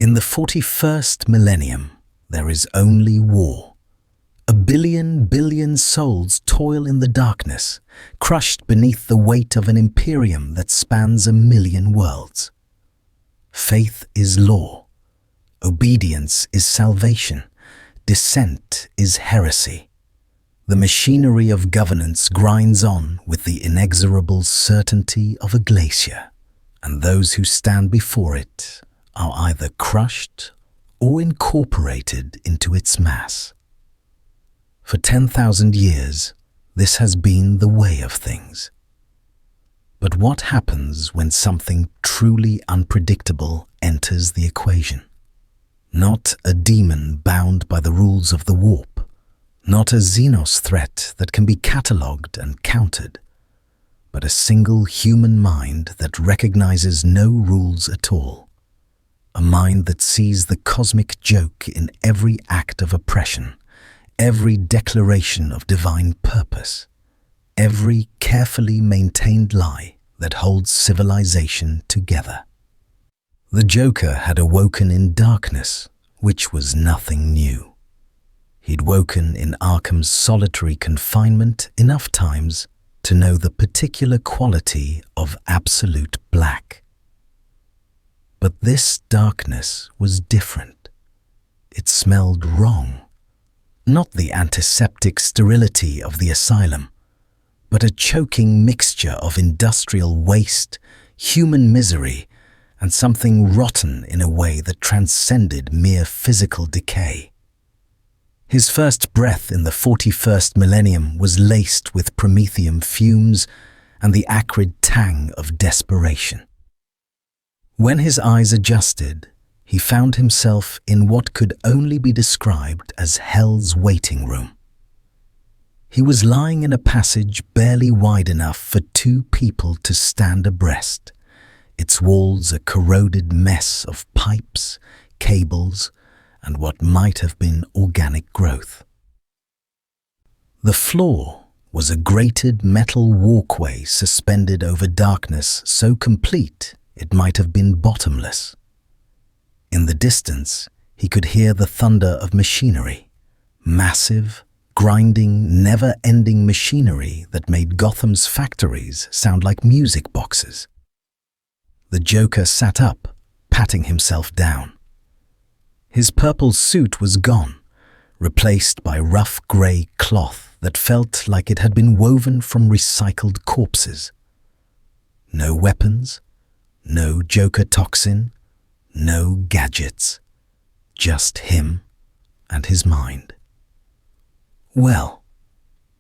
In the 41st millennium, there is only war. A billion souls toil in the darkness, crushed beneath the weight of an Imperium that spans 1,000,000 worlds. Faith is law. Obedience is salvation. Dissent is heresy. The machinery of governance grinds on with the inexorable certainty of a glacier, and those who stand before it are either crushed or incorporated into its mass. For 10,000 years, this has been the way of things. But what happens when something truly unpredictable enters the equation? Not a demon bound by the rules of the warp, not a Xenos threat that can be catalogued and countered, but a single human mind that recognizes no rules at all. A mind that sees the cosmic joke in every act of oppression, every declaration of divine purpose, every carefully maintained lie that holds civilization together. The Joker had awoken in darkness, which was nothing new. He'd woken in Arkham's solitary confinement enough times to know the particular quality of absolute black. But this darkness was different. It smelled wrong. Not the antiseptic sterility of the asylum, but a choking mixture of industrial waste, human misery, and something rotten in a way that transcended mere physical decay. His first breath in the 41st millennium was laced with promethium fumes and the acrid tang of desperation. When his eyes adjusted, he found himself in what could only be described as hell's waiting room. He was lying in a passage barely wide enough for two people to stand abreast, its walls a corroded mess of pipes, cables, and what might have been organic growth. The floor was a grated metal walkway suspended over darkness so complete it might have been bottomless. In the distance, he could hear the thunder of machinery, massive, grinding, never-ending machinery that made Gotham's factories sound like music boxes. The Joker sat up, patting himself down. His purple suit was gone, replaced by rough grey cloth that felt like it had been woven from recycled corpses. No weapons, no Joker toxin, no gadgets, just him and his mind. "Well,"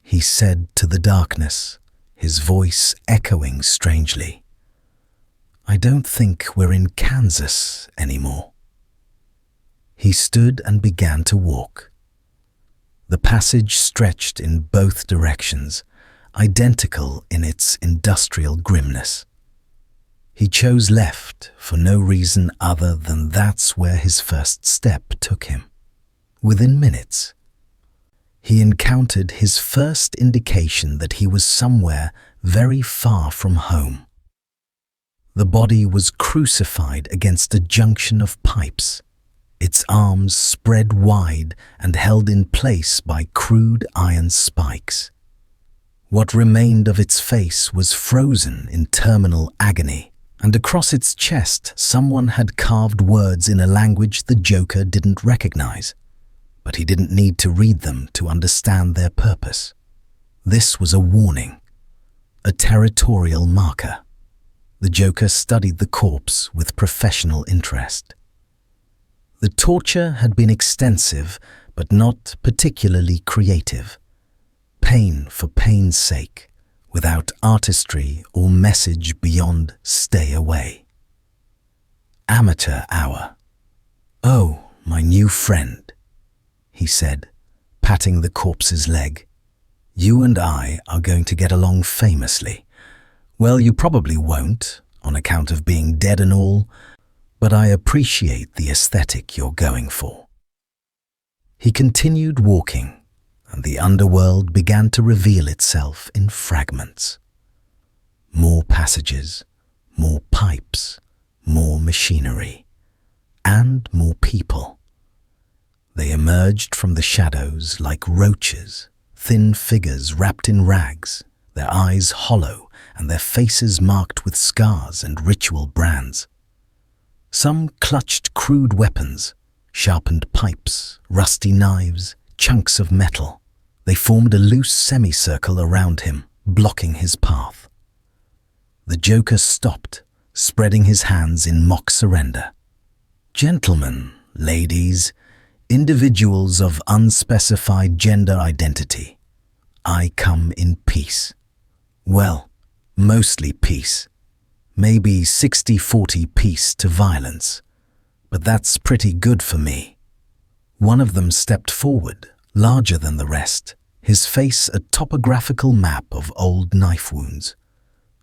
he said to the darkness, his voice echoing strangely, "I don't think we're in Kansas anymore." He stood and began to walk. The passage stretched in both directions, identical in its industrial grimness. He chose left for no reason other than that's where his first step took him. Within minutes, he encountered his first indication that he was somewhere very far from home. The body was crucified against a junction of pipes, its arms spread wide and held in place by crude iron spikes. What remained of its face was frozen in terminal agony, and across its chest someone had carved words in a language the Joker didn't recognize, but he didn't need to read them to understand their purpose. This was a warning, a territorial marker. The Joker studied the corpse with professional interest. The torture had been extensive, but not particularly creative. Pain for pain's sake, without artistry or message beyond stay away. Amateur hour. "Oh, my new friend," he said, patting the corpse's leg. "You and I are going to get along famously. Well, you probably won't, on account of being dead and all, but I appreciate the aesthetic you're going for." He continued walking, and the underworld began to reveal itself in fragments. More passages, more pipes, more machinery. and more people. They emerged from the shadows like roaches, thin figures wrapped in rags, their eyes hollow and their faces marked with scars and ritual brands. Some clutched crude weapons, sharpened pipes, rusty knives, chunks of metal. They formed a loose semicircle around him, blocking his path. The Joker stopped, spreading his hands in mock surrender. "Gentlemen, ladies, individuals of unspecified gender identity, I come in peace. Well, mostly peace. Maybe 60-40 peace to violence. But that's pretty good for me." One of them stepped forward, larger than the rest, his face a topographical map of old knife wounds.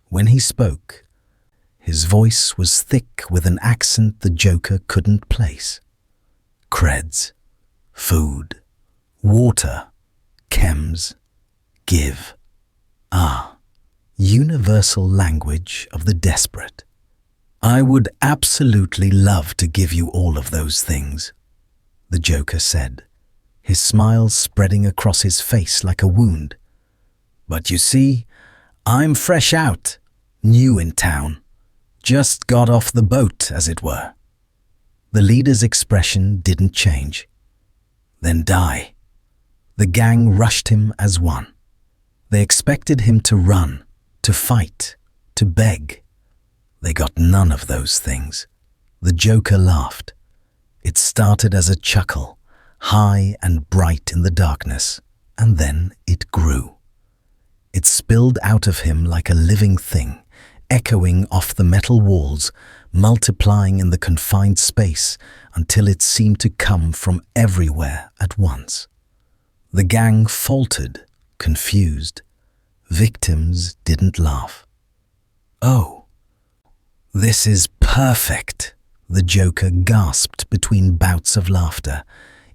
When he spoke, his voice was thick with an accent the Joker couldn't place. "Creds, food, water, chems, give. Ah, universal language of the desperate. I would absolutely love to give you all of those things," the Joker said, his smile spreading across his face like a wound. "But you see, I'm fresh out, new in town. Just got off the boat, as it were." The leader's expression didn't change. "Then die." The gang rushed him as one. They expected him to run, to fight, to beg. They got none of those things. The Joker laughed. It started as a chuckle, high and bright in the darkness, and then it grew. It spilled out of him like a living thing, echoing off the metal walls, multiplying in the confined space until it seemed to come from everywhere at once. The gang faltered, confused. Victims didn't laugh. "Oh, this is perfect," the Joker gasped between bouts of laughter,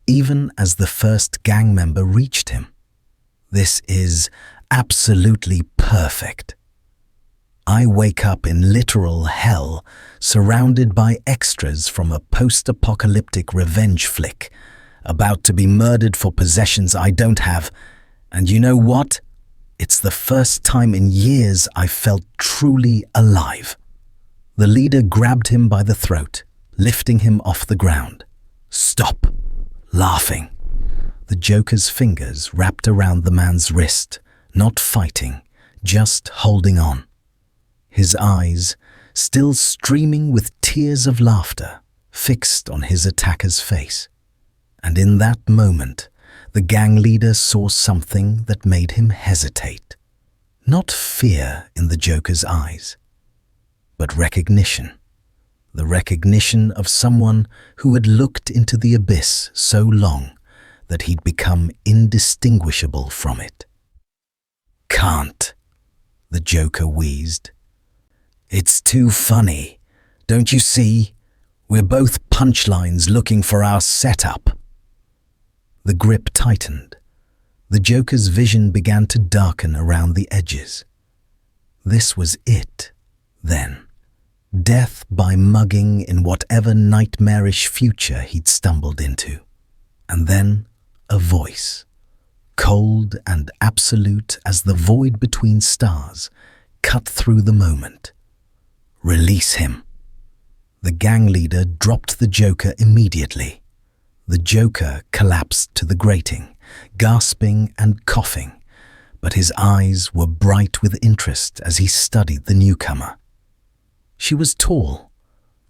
even as the first gang member reached him. "This is absolutely perfect. I wake up in literal hell, surrounded by extras from a post-apocalyptic revenge flick, about to be murdered for possessions I don't have, and you know what? It's the first time in years I felt truly alive." The leader grabbed him by the throat, lifting him off the ground. "Stop laughing." The Joker's fingers wrapped around the man's wrist, not fighting, just holding on. His eyes, still streaming with tears of laughter, fixed on his attacker's face. And in that moment, the gang leader saw something that made him hesitate. Not fear in the Joker's eyes, but recognition. The recognition of someone who had looked into the abyss so long that he'd become indistinguishable from it. "Can't," the Joker wheezed. "It's too funny. Don't you see? We're both punchlines looking for our setup." The grip tightened. The Joker's vision began to darken around the edges. This was it, then. Death by mugging in whatever nightmarish future he'd stumbled into. And then a voice, cold and absolute as the void between stars, cut through the moment. "Release him." The gang leader dropped the Joker immediately. The Joker collapsed to the grating, gasping and coughing, but his eyes were bright with interest as he studied the newcomer. She was tall,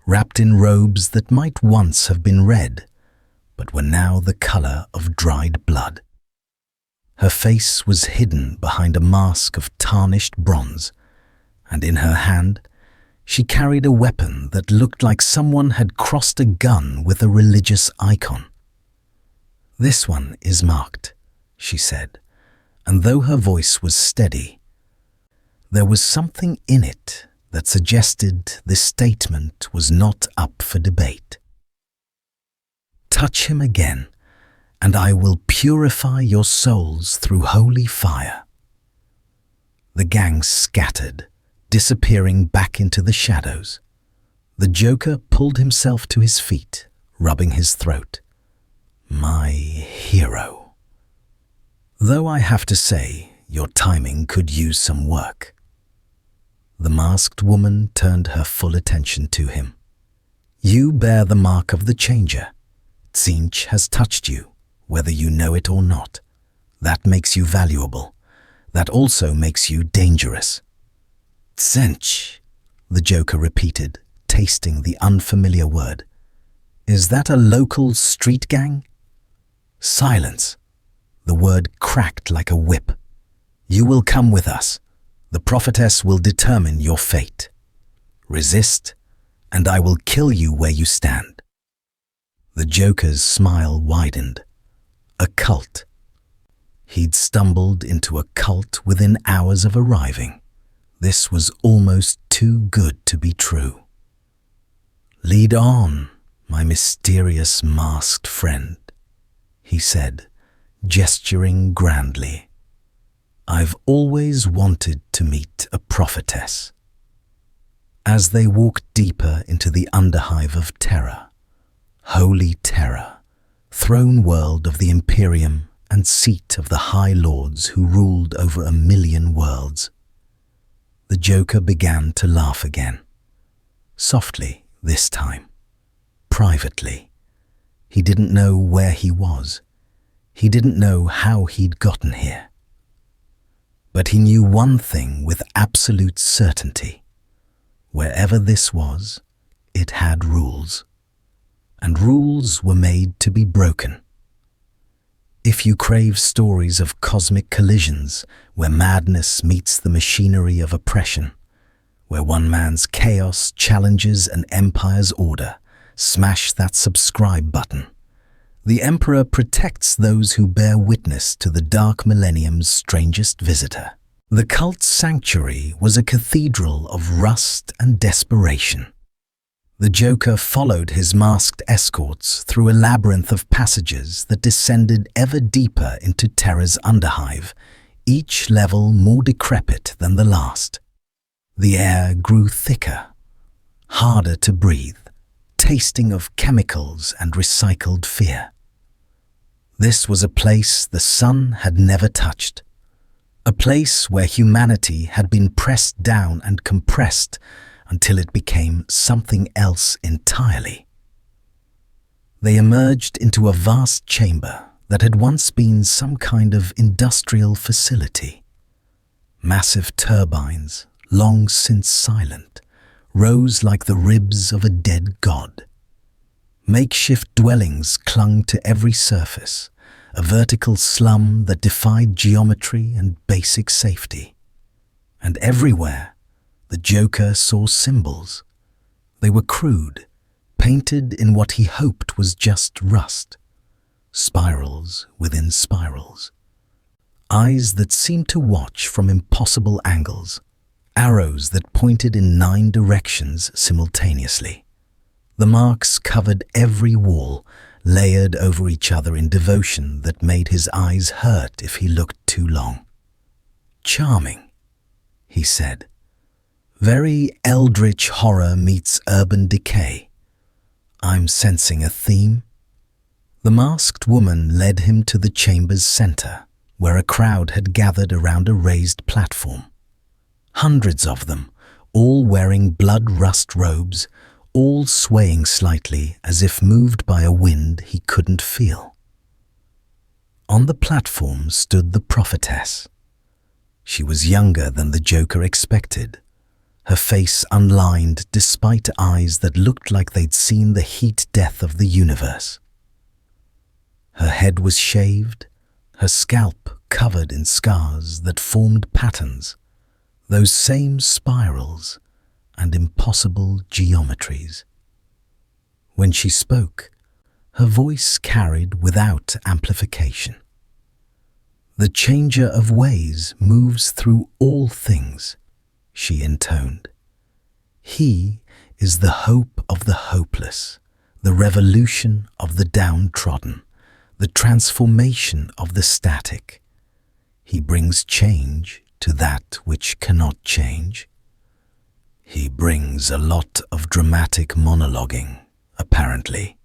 wrapped in robes that might once have been red, but were now the color of dried blood. Her face was hidden behind a mask of tarnished bronze, and in her hand, she carried a weapon that looked like someone had crossed a gun with a religious icon. "This one is marked," she said, and though her voice was steady, there was something in it that suggested this statement was not up for debate. "Touch him again, and I will purify your souls through holy fire." The gang scattered, disappearing back into the shadows. The Joker pulled himself to his feet, rubbing his throat. My hero. Though I have to say, your timing could use some work. The masked woman turned her full attention to him. You bear the mark of the Changer. Tzeentch has touched you, whether you know it or not. That makes you valuable. That also makes you dangerous. Tzeentch, the Joker repeated, tasting the unfamiliar word. Is that a local street gang? Silence. The word cracked like a whip. You will come with us. The prophetess will determine your fate. Resist, and I will kill you where you stand. The Joker's smile widened. A cult. He'd stumbled into a cult within hours of arriving. This was almost too good to be true. Lead on, my mysterious masked friend, he said, gesturing grandly. I've always wanted to meet a prophetess. As they walked deeper into the underhive of Terra, holy Terra, throne world of the Imperium and seat of the High Lords who ruled over 1,000,000 worlds, the Joker began to laugh again. Softly this time. Privately. He didn't know where he was. He didn't know how he'd gotten here. But he knew one thing with absolute certainty. Wherever this was, it had rules. And rules were made to be broken. If you crave stories of cosmic collisions where madness meets the machinery of oppression, where one man's chaos challenges an empire's order, smash that subscribe button. The Emperor protects those who bear witness to the Dark Millennium's strangest visitor. The cult's sanctuary was a cathedral of rust and desperation. The Joker followed his masked escorts through a labyrinth of passages that descended ever deeper into Terra's underhive, each level more decrepit than the last. The air grew thicker, harder to breathe, tasting of chemicals and recycled fear. This was a place the sun had never touched, a place where humanity had been pressed down and compressed until it became something else entirely. They emerged into a vast chamber that had once been some kind of industrial facility. Massive turbines, long since silent, rose like the ribs of a dead god. Makeshift dwellings clung to every surface, a vertical slum that defied geometry and basic safety. And everywhere, the Joker saw symbols. They were crude, painted in what he hoped was just rust. Spirals within spirals. Eyes that seemed to watch from impossible angles. Arrows that pointed in 9 directions simultaneously. The marks covered every wall, layered over each other in devotion that made his eyes hurt if he looked too long. Charming, he said. Very eldritch horror meets urban decay. I'm sensing a theme. The masked woman led him to the chamber's center, where a crowd had gathered around a raised platform. Hundreds of them, all wearing blood-rust robes, all swaying slightly as if moved by a wind he couldn't feel. On the platform stood the prophetess. She was younger than the Joker expected, her face unlined despite eyes that looked like they'd seen the heat death of the universe. Her head was shaved, her scalp covered in scars that formed patterns, those same spirals and impossible geometries. When she spoke, her voice carried without amplification. The changer of ways moves through all things, she intoned. He is the hope of the hopeless, the revolution of the downtrodden, the transformation of the static. He brings change to that which cannot change. He brings a lot of dramatic monologuing, apparently,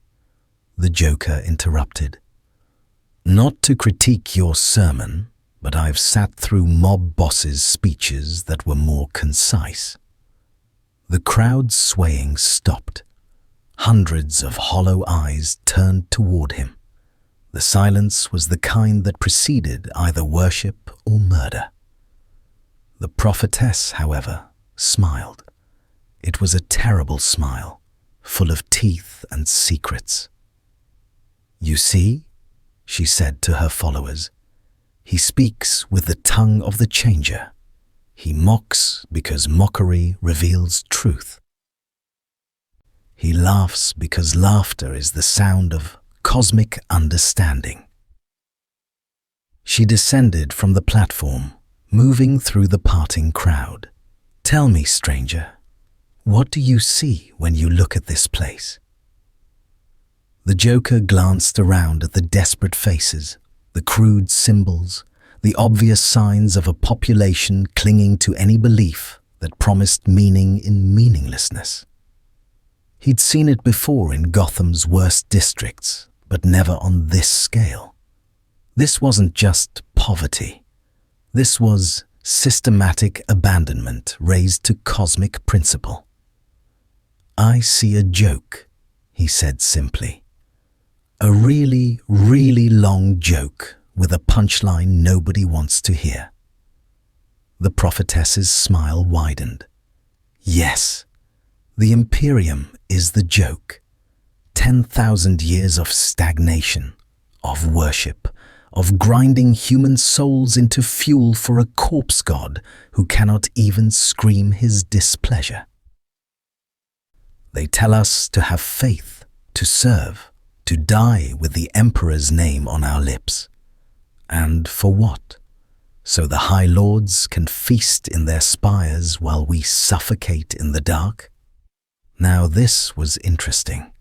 the Joker interrupted. Not to critique your sermon, but I've sat through mob bosses' speeches that were more concise. The crowd's swaying stopped. Hundreds of hollow eyes turned toward him. The silence was the kind that preceded either worship or murder. The prophetess, however, smiled. It was a terrible smile, full of teeth and secrets. "You see," she said to her followers, "he speaks with the tongue of the changer. He mocks because mockery reveals truth. He laughs because laughter is the sound of cosmic understanding." She descended from the platform, moving through the parting crowd. "Tell me, stranger, what do you see when you look at this place?" The Joker glanced around at the desperate faces, the crude symbols, the obvious signs of a population clinging to any belief that promised meaning in meaninglessness. He'd seen it before in Gotham's worst districts, but never on this scale. This wasn't just poverty. This was systematic abandonment raised to cosmic principle. "I see a joke," he said simply. "A really, really long joke with a punchline nobody wants to hear." The prophetess's smile widened. "Yes, the Imperium is the joke. 10,000 years of stagnation, of worship, of grinding human souls into fuel for a corpse god who cannot even scream his displeasure. They tell us to have faith, to serve, to die with the Emperor's name on our lips. And for what? So the High Lords can feast in their spires while we suffocate in the dark?" Now this was interesting.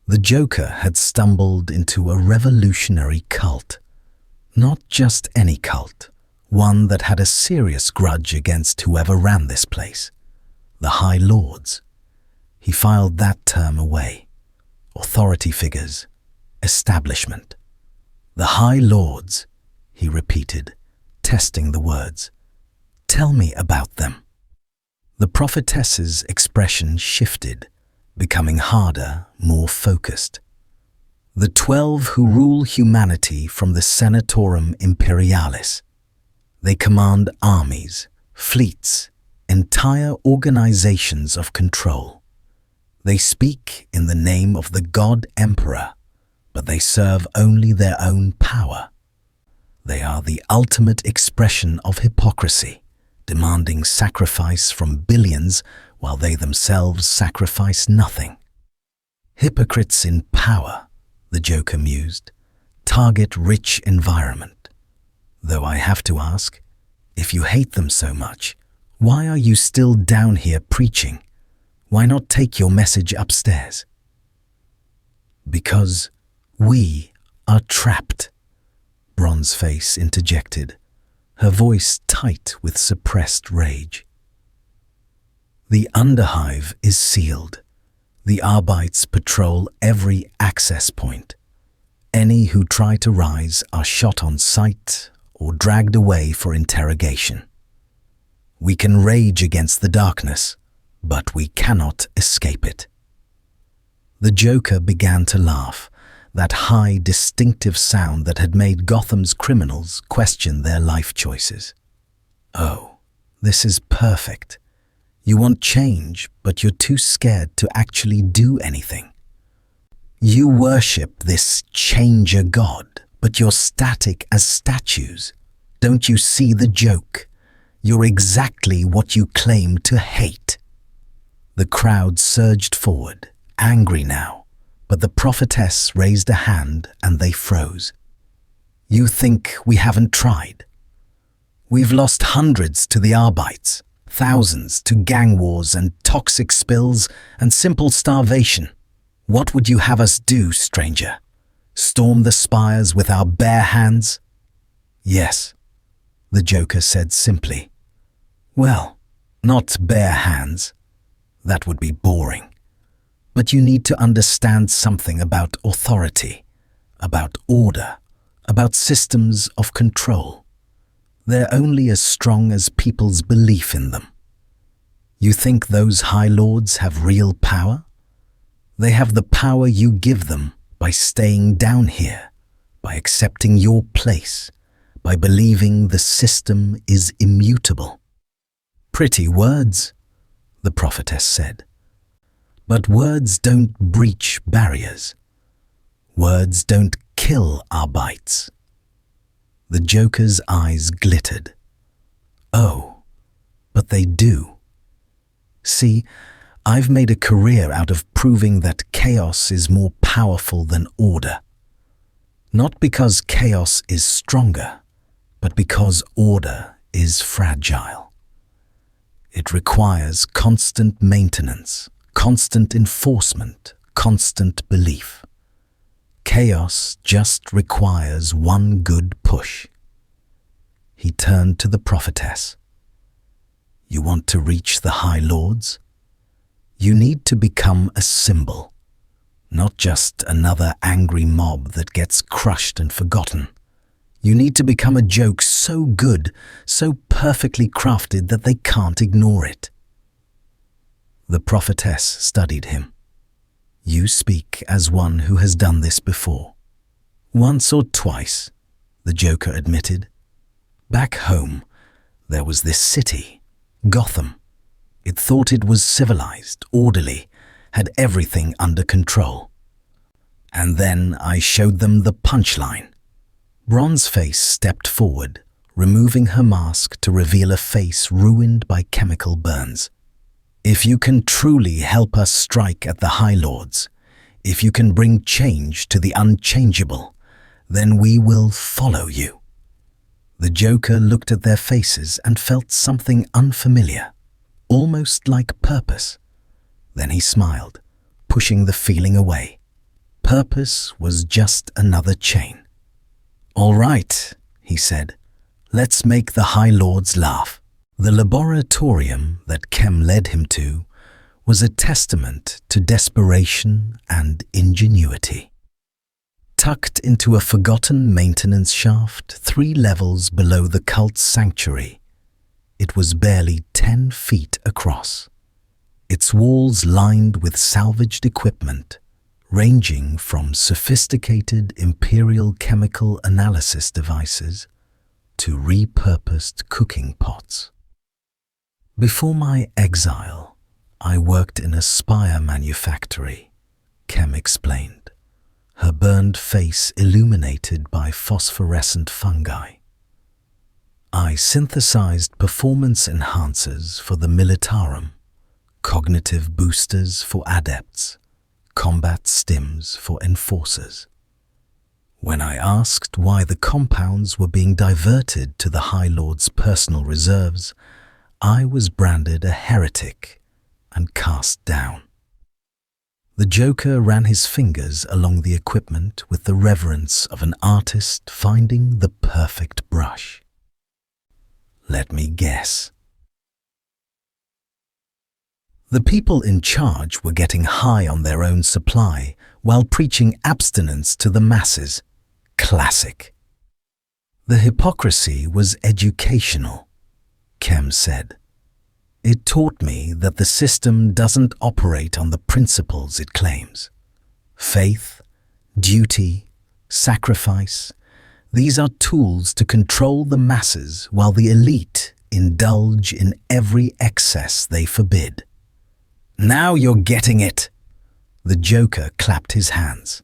The Joker had stumbled into a revolutionary cult. Not just any cult, one that had a serious grudge against whoever ran this place. The High Lords. He filed that term away. Authority figures. Establishment. "The High Lords," he repeated, testing the words. "Tell me about them." The prophetess's expression shifted, becoming harder, more focused. "The 12 who rule humanity from the Senatorum Imperialis. They command armies, fleets, entire organizations of control. They speak in the name of the God Emperor, but they serve only their own power. They are the ultimate expression of hypocrisy, demanding sacrifice from billions while they themselves sacrifice nothing. Hypocrites in power," the Joker mused, "target rich environment. Though I have to ask, if you hate them so much, why are you still down here preaching? Why not take your message upstairs?" "Because we are trapped," Bronzeface interjected, her voice tight with suppressed rage. "The underhive is sealed. The Arbites patrol every access point. Any who try to rise are shot on sight or dragged away for interrogation. We can rage against the darkness, but we cannot escape it." The Joker began to laugh, that high, distinctive sound that had made Gotham's criminals question their life choices. "Oh, this is perfect. You want change, but you're too scared to actually do anything. You worship this changer god, but you're static as statues. Don't you see the joke? You're exactly what you claim to hate." The crowd surged forward, angry now, but the prophetess raised a hand and they froze. "You think we haven't tried? We've lost hundreds to the Arbites, thousands to gang wars and toxic spills and simple starvation. What would you have us do, stranger? Storm the spires with our bare hands?" "Yes," the Joker said simply. "Well, not bare hands. That would be boring. But you need to understand something about authority, about order, about systems of control. They're only as strong as people's belief in them. You think those High Lords have real power? They have the power you give them by staying down here, by accepting your place, by believing the system is immutable. Pretty words, the prophetess said. But words don't breach barriers. Words don't kill our bites. The Joker's eyes glittered. Oh, but they do. See, I've made a career out of proving that chaos is more powerful than order. Not because chaos is stronger, but because order is fragile. It requires constant maintenance, constant enforcement, constant belief. Chaos just requires one good push. He turned to the prophetess. You want to reach the High Lords? You need to become a symbol, not just another angry mob that gets crushed and forgotten. You need to become a joke so good, so perfectly crafted that they can't ignore it. The prophetess studied him. You speak as one who has done this before. Once or twice, the Joker admitted. Back home, there was this city, Gotham. It thought it was civilized, orderly, had everything under control. And then I showed them the punchline. Bronzeface stepped forward, removing her mask to reveal a face ruined by chemical burns. If you can truly help us strike at the High Lords, if you can bring change to the unchangeable, then we will follow you. The Joker looked at their faces and felt something unfamiliar, almost like purpose. Then he smiled, pushing the feeling away. Purpose was just another chain. All right, he said, let's make the High Lords laugh. The laboratorium that Kem led him to was a testament to desperation and ingenuity. Tucked into a forgotten maintenance shaft 3 levels below the cult's sanctuary, it was barely 10 feet across. Its walls lined with salvaged equipment, ranging from sophisticated Imperial chemical analysis devices to repurposed cooking pots. Before my exile, I worked in a spire manufactory, Kem explained, her burned face illuminated by phosphorescent fungi. I synthesized performance enhancers for the Senatorum, cognitive boosters for adepts, combat stims for enforcers. When I asked why the compounds were being diverted to the High Lord's personal reserves, I was branded a heretic and cast down. The Joker ran his fingers along the equipment with the reverence of an artist finding the perfect brush. Let me guess. The people in charge were getting high on their own supply while preaching abstinence to the masses. Classic. The hypocrisy was educational, Kem said. It taught me that the system doesn't operate on the principles it claims. Faith, duty, sacrifice, these are tools to control the masses while the elite indulge in every excess they forbid. Now you're getting it. The Joker clapped his hands.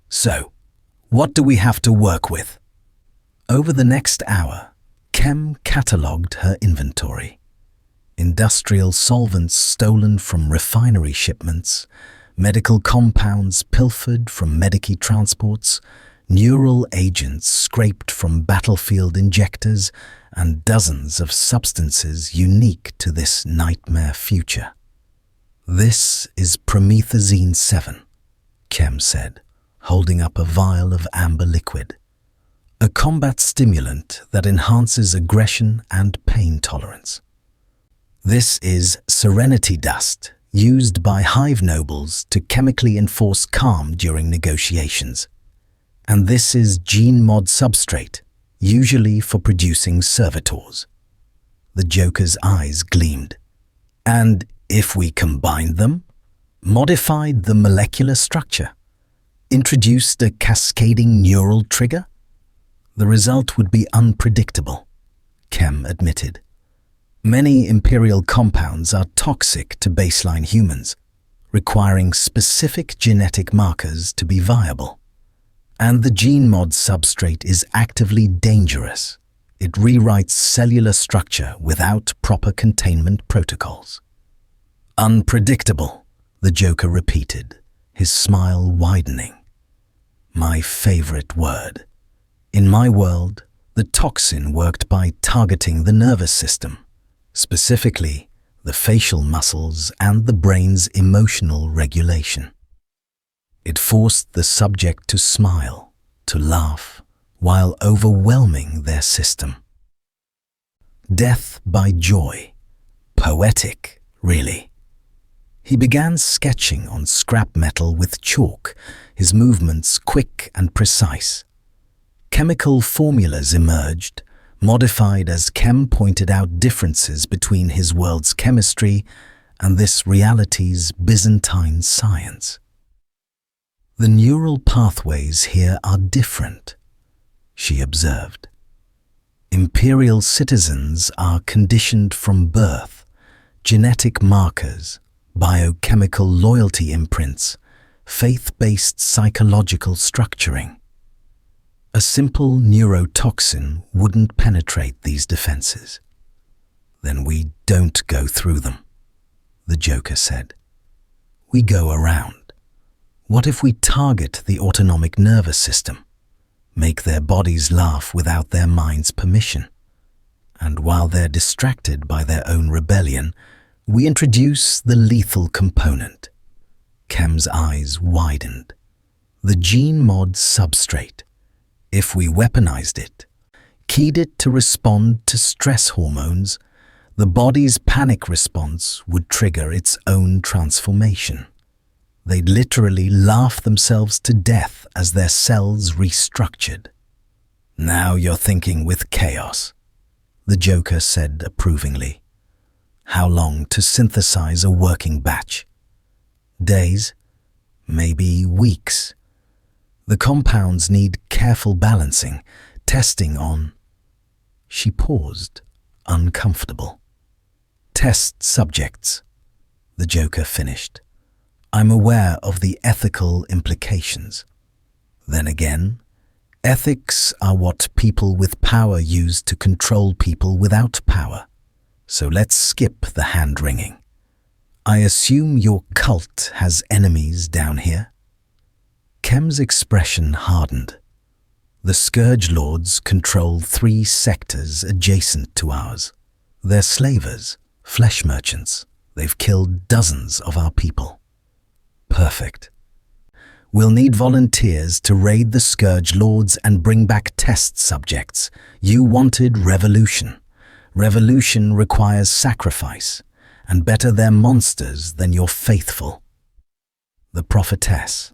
So, what do we have to work with? Over the next hour, Kem catalogued her inventory. Industrial solvents stolen from refinery shipments, medical compounds pilfered from Medici transports, neural agents scraped from battlefield injectors, and dozens of substances unique to this nightmare future. This is Promethazine 7, Kem said, holding up a vial of amber liquid. A combat stimulant that enhances aggression and pain tolerance. This is Serenity Dust, used by hive nobles to chemically enforce calm during negotiations. And this is gene mod substrate, usually for producing servitors. The Joker's eyes gleamed. And if we combined them, modified the molecular structure, introduced a cascading neural trigger, the result would be unpredictable, Kem admitted. Many Imperial compounds are toxic to baseline humans, requiring specific genetic markers to be viable. And the gene mod substrate is actively dangerous. It rewrites cellular structure without proper containment protocols. Unpredictable, the Joker repeated, his smile widening. My favorite word. In my world, the toxin worked by targeting the nervous system, specifically the facial muscles and the brain's emotional regulation. It forced the subject to smile, to laugh, while overwhelming their system. Death by joy. Poetic, really. He began sketching on scrap metal with chalk, his movements quick and precise. Chemical formulas emerged, modified as Kem pointed out differences between his world's chemistry and this reality's Byzantine science. The neural pathways here are different, she observed. Imperial citizens are conditioned from birth, genetic markers, biochemical loyalty imprints, faith-based psychological structuring. A simple neurotoxin wouldn't penetrate these defenses. Then we don't go through them, the Joker said. We go around. What if we target the autonomic nervous system, make their bodies laugh without their mind's permission, and while they're distracted by their own rebellion, we introduce the lethal component. Kem's eyes widened. The gene mod substrate. If we weaponized it, keyed it to respond to stress hormones, the body's panic response would trigger its own transformation. They'd literally laugh themselves to death as their cells restructured. Now you're thinking with chaos, the Joker said approvingly. How long to synthesize a working batch? Days? Maybe weeks. The compounds need careful balancing, testing on. She paused, uncomfortable. Test subjects, the Joker finished. I'm aware of the ethical implications. Then again, ethics are what people with power use to control people without power. So let's skip the hand-wringing. I assume your cult has enemies down here? Kem's expression hardened. The Scourge Lords control 3 sectors adjacent to ours. They're slavers, flesh merchants. They've killed dozens of our people. Perfect. We'll need volunteers to raid the Scourge Lords and bring back test subjects. You wanted revolution. Revolution requires sacrifice, and better they're monsters than you're faithful. The prophetess,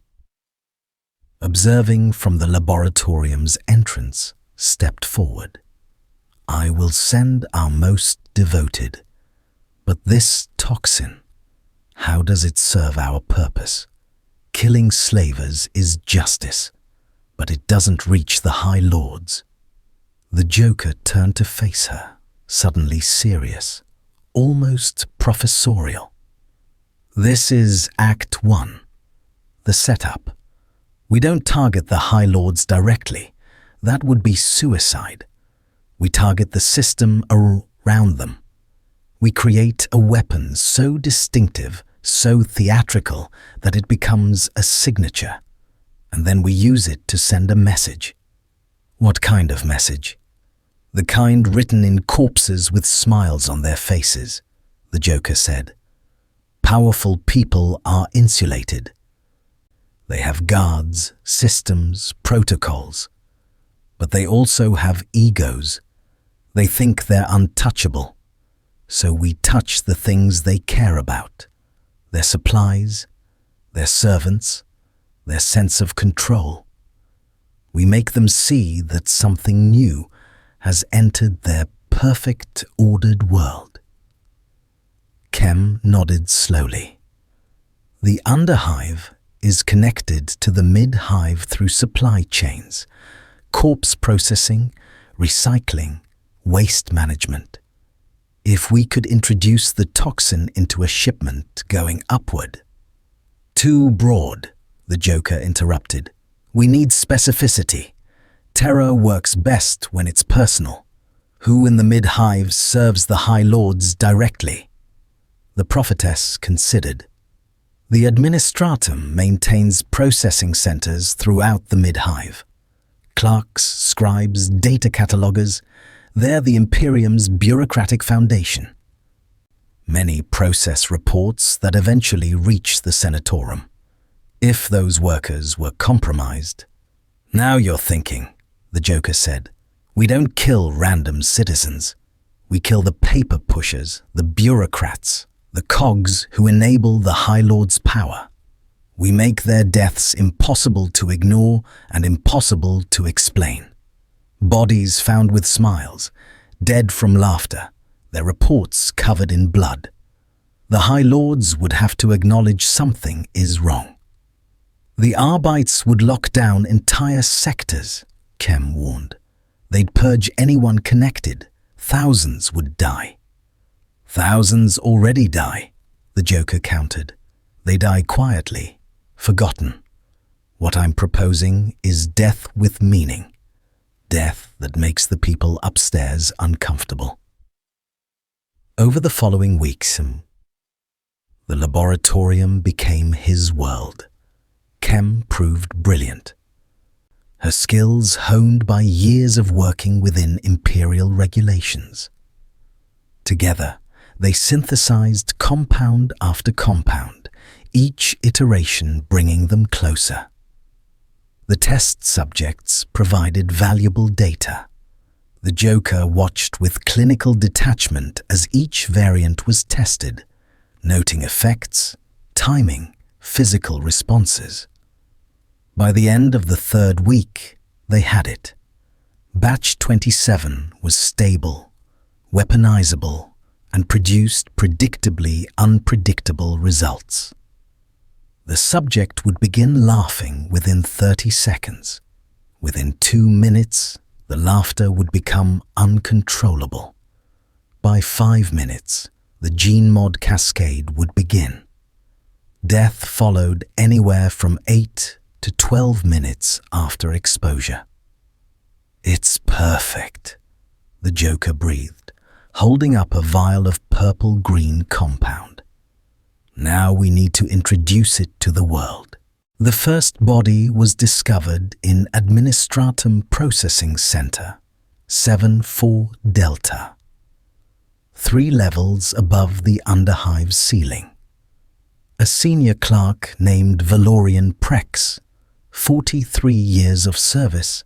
observing from the laboratorium's entrance, stepped forward. I will send our most devoted. But this toxin, how does it serve our purpose? Killing slavers is justice, but it doesn't reach the High Lords. The Joker turned to face her, suddenly serious, almost professorial. This is Act 1, the setup. We don't target the High Lords directly. That would be suicide. We target the system around them. We create a weapon so distinctive, so theatrical, that it becomes a signature. And then we use it to send a message. What kind of message? The kind written in corpses with smiles on their faces, the Joker said. Powerful people are insulated. They have guards, systems, protocols. But they also have egos. They think they're untouchable. So we touch the things they care about. their supplies, their servants, their sense of control. We make them see that something new has entered their perfect, ordered world. Kem nodded slowly. The underhive is connected to the mid-hive through supply chains, corpse processing, recycling, waste management. If we could introduce the toxin into a shipment going upward. Too broad, the Joker interrupted. We need specificity. Terra works best when it's personal. Who in the mid-hive serves the High Lords directly? The prophetess considered. The Administratum maintains processing centers throughout the mid-hive. Clerks, scribes, data catalogers, they're the Imperium's bureaucratic foundation. Many process reports that eventually reach the Senatorum. If those workers were compromised. Now you're thinking, the Joker said. We don't kill random citizens. We kill the paper pushers, the bureaucrats, the cogs who enable the High Lord's power. We make their deaths impossible to ignore and impossible to explain. Bodies found with smiles, dead from laughter, their reports covered in blood. The High Lords would have to acknowledge something is wrong. The Arbites would lock down entire sectors, Kem warned. They'd purge anyone connected. Thousands would die. Thousands already die, the Joker countered. They die quietly, forgotten. What I'm proposing is death with meaning. Death that makes the people upstairs uncomfortable. Over the following weeks, the laboratorium became his world. Kem proved brilliant. Her skills honed by years of working within imperial regulations. Together, they synthesized compound after compound, each iteration bringing them closer. The test subjects provided valuable data. The Joker watched with clinical detachment as each variant was tested, noting effects, timing, physical responses. By the end of the third week, they had it. Batch 27 was stable, weaponizable, and produced predictably unpredictable results. The subject would begin laughing within 30 seconds. Within 2 minutes, the laughter would become uncontrollable. By 5 minutes, the gene mod cascade would begin. Death followed anywhere from 8 to 12 minutes after exposure. It's perfect, the Joker breathed, holding up a vial of purple-green compound. Now we need to introduce it to the world. The first body was discovered in Administratum Processing Center, 7-4 Delta, 3 levels above the underhive ceiling. A senior clerk named Valorian Prex, 43 years of service,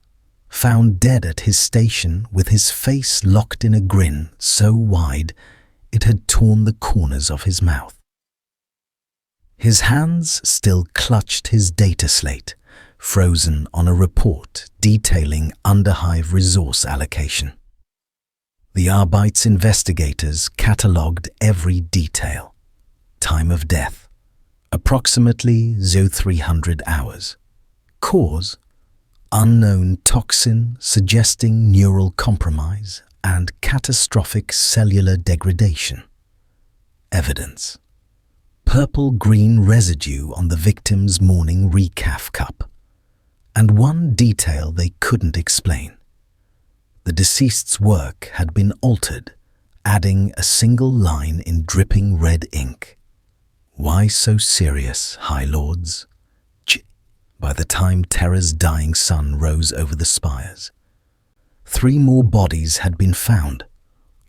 found dead at his station with his face locked in a grin so wide it had torn the corners of his mouth. His hands still clutched his data slate, frozen on a report detailing underhive resource allocation. The Arbites investigators catalogued every detail. Time of death, approximately 0300 hours. Cause, unknown toxin suggesting neural compromise and catastrophic cellular degradation. Evidence, purple-green residue on the victim's morning recaf cup. And one detail they couldn't explain. The deceased's work had been altered, adding a single line in dripping red ink. Why so serious, High Lords? By the time Terra's dying sun rose over the spires, 3 more bodies had been found,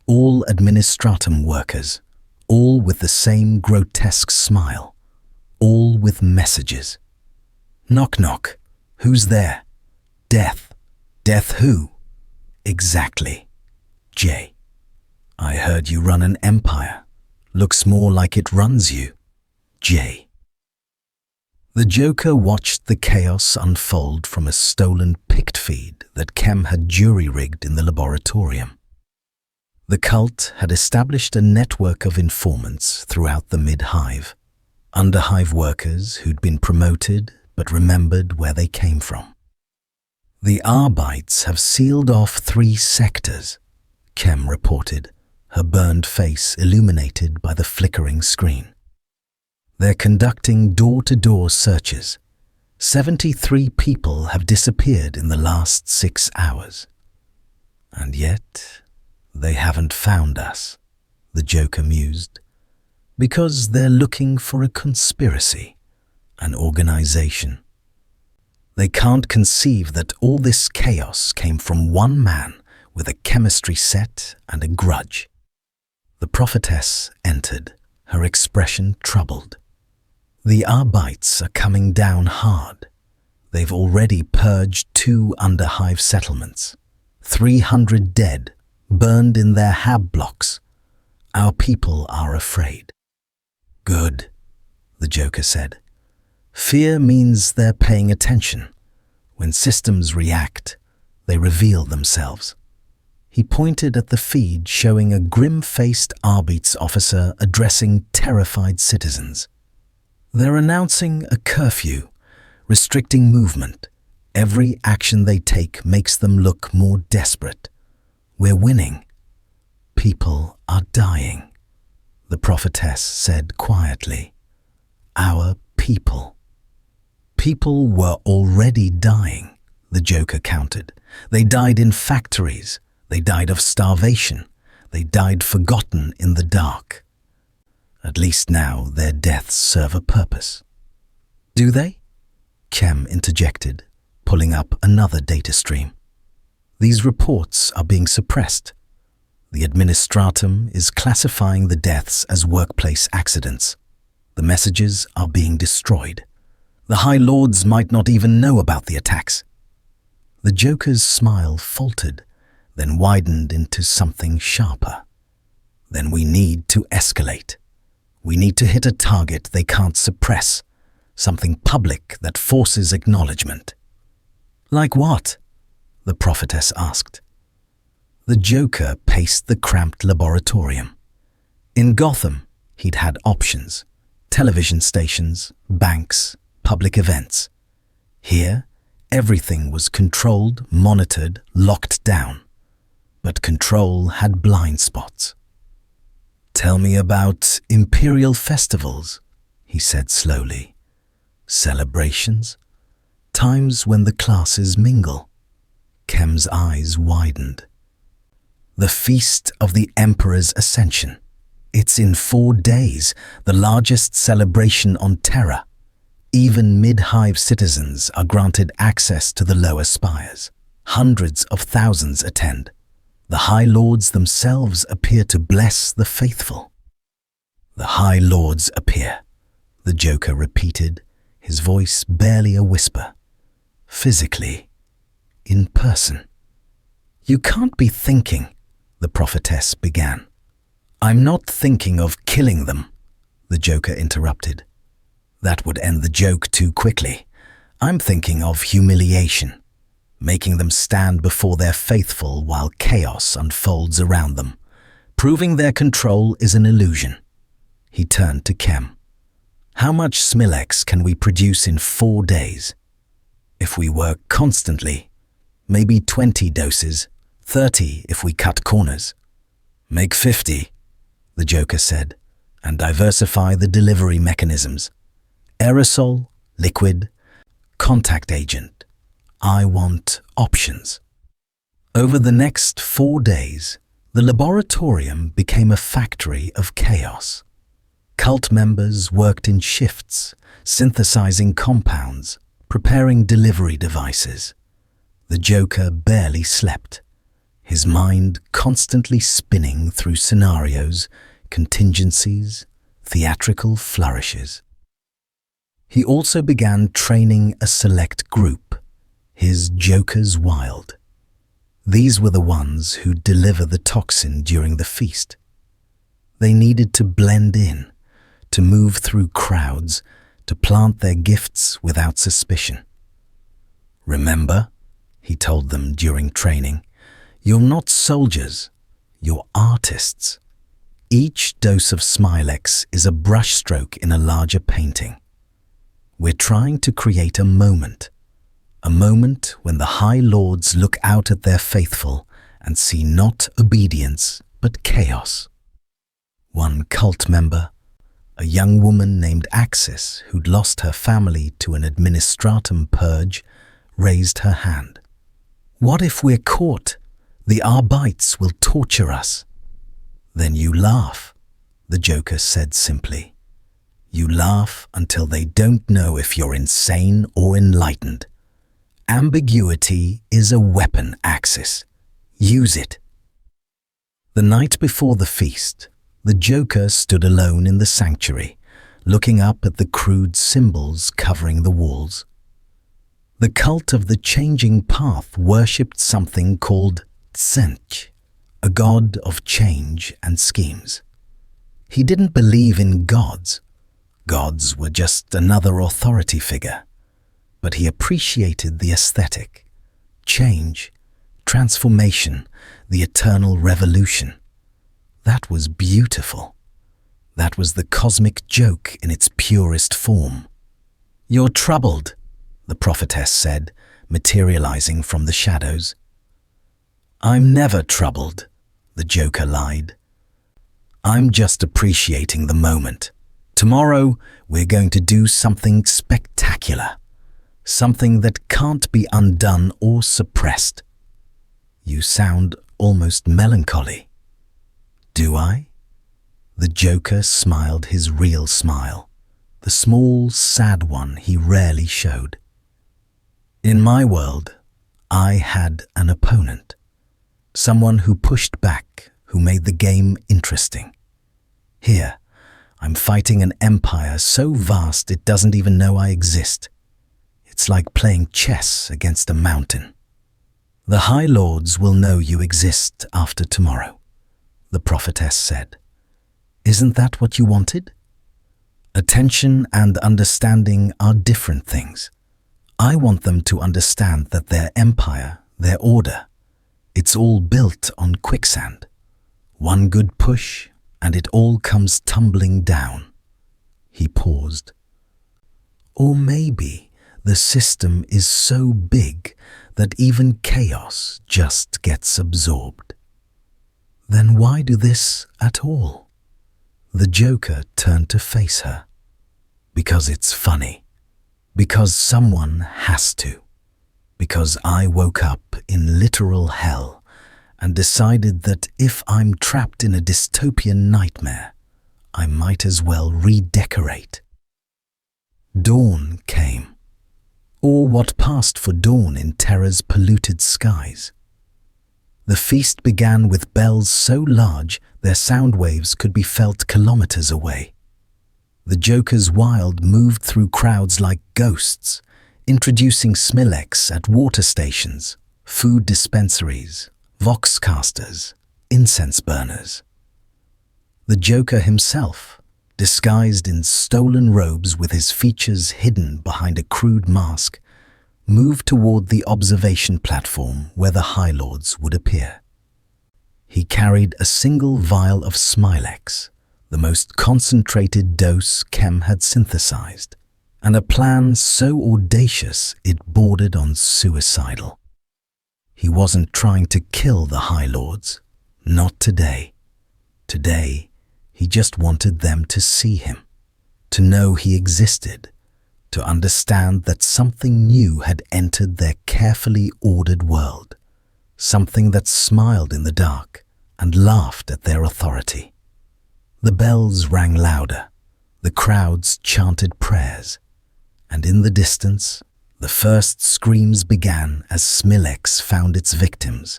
all Administratum workers, all with the same grotesque smile, all with messages. Knock knock, who's there? Death. Death who? Exactly. J. I heard you run an empire. Looks more like it runs you. J. The Joker watched the chaos unfold from a stolen pict feed that Chem had jury-rigged in the laboratorium. The cult had established a network of informants throughout the mid-hive, underhive workers who'd been promoted but remembered where they came from. The Arbites have sealed off 3 sectors, Chem reported, her burned face illuminated by the flickering screen. They're conducting door-to-door searches. 73 people have disappeared in the last 6 hours. And yet, they haven't found us, the Joker mused, because they're looking for a conspiracy, an organization. They can't conceive that all this chaos came from one man with a chemistry set and a grudge. The prophetess entered, her expression troubled. The Arbites are coming down hard. They've already purged 2 underhive settlements, 300 dead, burned in their hab blocks. Our people are afraid. Good, the Joker said. Fear means they're paying attention. When systems react, they reveal themselves. He pointed at the feed showing a grim-faced Arbites officer addressing terrified citizens. They're announcing a curfew, restricting movement. Every action they take makes them look more desperate. We're winning. People are dying, the prophetess said quietly. Our people. People were already dying, the Joker countered. They died in factories. They died of starvation. They died forgotten in the dark. At least now their deaths serve a purpose. Do they? Chem interjected, pulling up another data stream. These reports are being suppressed. The Administratum is classifying the deaths as workplace accidents. The messages are being destroyed. The High Lords might not even know about the attacks. The Joker's smile faltered, then widened into something sharper. Then we need to escalate. We need to hit a target they can't suppress, something public that forces acknowledgement. Like what? The prophetess asked. The Joker paced the cramped laboratorium. In Gotham, he'd had options: television stations, banks, public events. Here, everything was controlled, monitored, locked down. But control had blind spots. Tell me about imperial festivals, he said slowly. Celebrations? Times when the classes mingle. Chem's eyes widened. The Feast of the Emperor's Ascension. It's in 4 days, the largest celebration on Terra. Even mid-hive citizens are granted access to the lower spires. Hundreds of thousands attend. The High Lords themselves appear to bless the faithful. The High Lords appear, the Joker repeated, his voice barely a whisper. Physically, in person. You can't be thinking, the prophetess began. I'm not thinking of killing them, the Joker interrupted. That would end the joke too quickly. I'm thinking of humiliation, making them stand before their faithful while chaos unfolds around them, proving their control is an illusion. He turned to Chem. How much Smilex can we produce in 4 days? If we work constantly, maybe 20 doses, 30 if we cut corners. Make 50, the Joker said, and diversify the delivery mechanisms. Aerosol, liquid, contact agent. I want options. Over the next 4 days, the laboratorium became a factory of chaos. Cult members worked in shifts, synthesizing compounds, preparing delivery devices. The Joker barely slept, his mind constantly spinning through scenarios, contingencies, theatrical flourishes. He also began training a select group, his Jokers Wild. These were the ones who'd deliver the toxin during the feast. They needed to blend in, to move through crowds, to plant their gifts without suspicion. "Remember," he told them during training, "you're not soldiers, you're artists. Each dose of Smilex is a brushstroke in a larger painting. We're trying to create a moment when the High Lords look out at their faithful and see not obedience but chaos." One cult member, a young woman named Axis who'd lost her family to an administratum purge, raised her hand. "What if we're caught? The Arbites will torture us." "Then you laugh," the Joker said simply. "You laugh until they don't know if you're insane or enlightened. Ambiguity is a weapon, Axis. Use it." The night before the feast, the Joker stood alone in the sanctuary, looking up at the crude symbols covering the walls. The cult of the changing path worshipped something called Tzeentch, a god of change and schemes. He didn't believe in gods. Gods were just another authority figure. But he appreciated the aesthetic, change, transformation, the eternal revolution. That was beautiful. That was the cosmic joke in its purest form. "You're troubled," the prophetess said, materializing from the shadows. "I'm never troubled," the Joker lied. "I'm just appreciating the moment. Tomorrow, we're going to do something spectacular. Something that can't be undone or suppressed." "You sound almost melancholy." "Do I?" The Joker smiled his real smile, the small, sad one he rarely showed. "In my world, I had an opponent. Someone who pushed back, who made the game interesting. Here, I'm fighting an empire so vast it doesn't even know I exist. It's like playing chess against a mountain. The High Lords will know you exist after tomorrow," the prophetess said. "Isn't that what you wanted?" Attention and understanding are different things. I want them to understand that their empire, their order, it's all built on quicksand. One good push, and it all comes tumbling down. He paused. "Or maybe the system is so big that even chaos just gets absorbed. Then why do this at all?" The Joker turned to face her. "Because it's funny. Because someone has to. Because I woke up in literal hell and decided that if I'm trapped in a dystopian nightmare, I might as well redecorate." Dawn came, or what passed for dawn in Terra's polluted skies. The feast began with bells so large their sound waves could be felt kilometers away. The Joker's wild moved through crowds like ghosts, introducing Smilex at water stations, food dispensaries, voxcasters, incense burners. The Joker himself, disguised in stolen robes with his features hidden behind a crude mask, moved toward the observation platform where the High Lords would appear. He carried a single vial of Smilex, the most concentrated dose Chem had synthesized, and a plan so audacious it bordered on suicidal. He wasn't trying to kill the High Lords, not today. Today, he just wanted them to see him, to know he existed, to understand that something new had entered their carefully ordered world, something that smiled in the dark and laughed at their authority. The bells rang louder, the crowds chanted prayers, and in the distance, the first screams began as Smilex found its victims.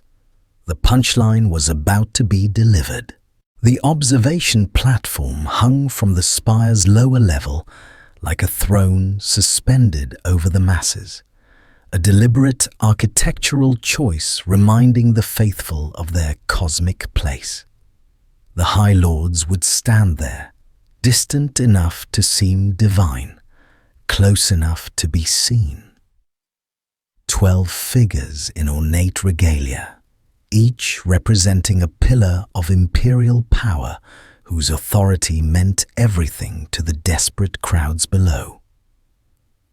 The punchline was about to be delivered. The observation platform hung from the spire's lower level like a throne suspended over the masses, a deliberate architectural choice reminding the faithful of their cosmic place. The High Lords would stand there, distant enough to seem divine, close enough to be seen. 12 figures in ornate regalia, each representing a pillar of imperial power whose authority meant everything to the desperate crowds below.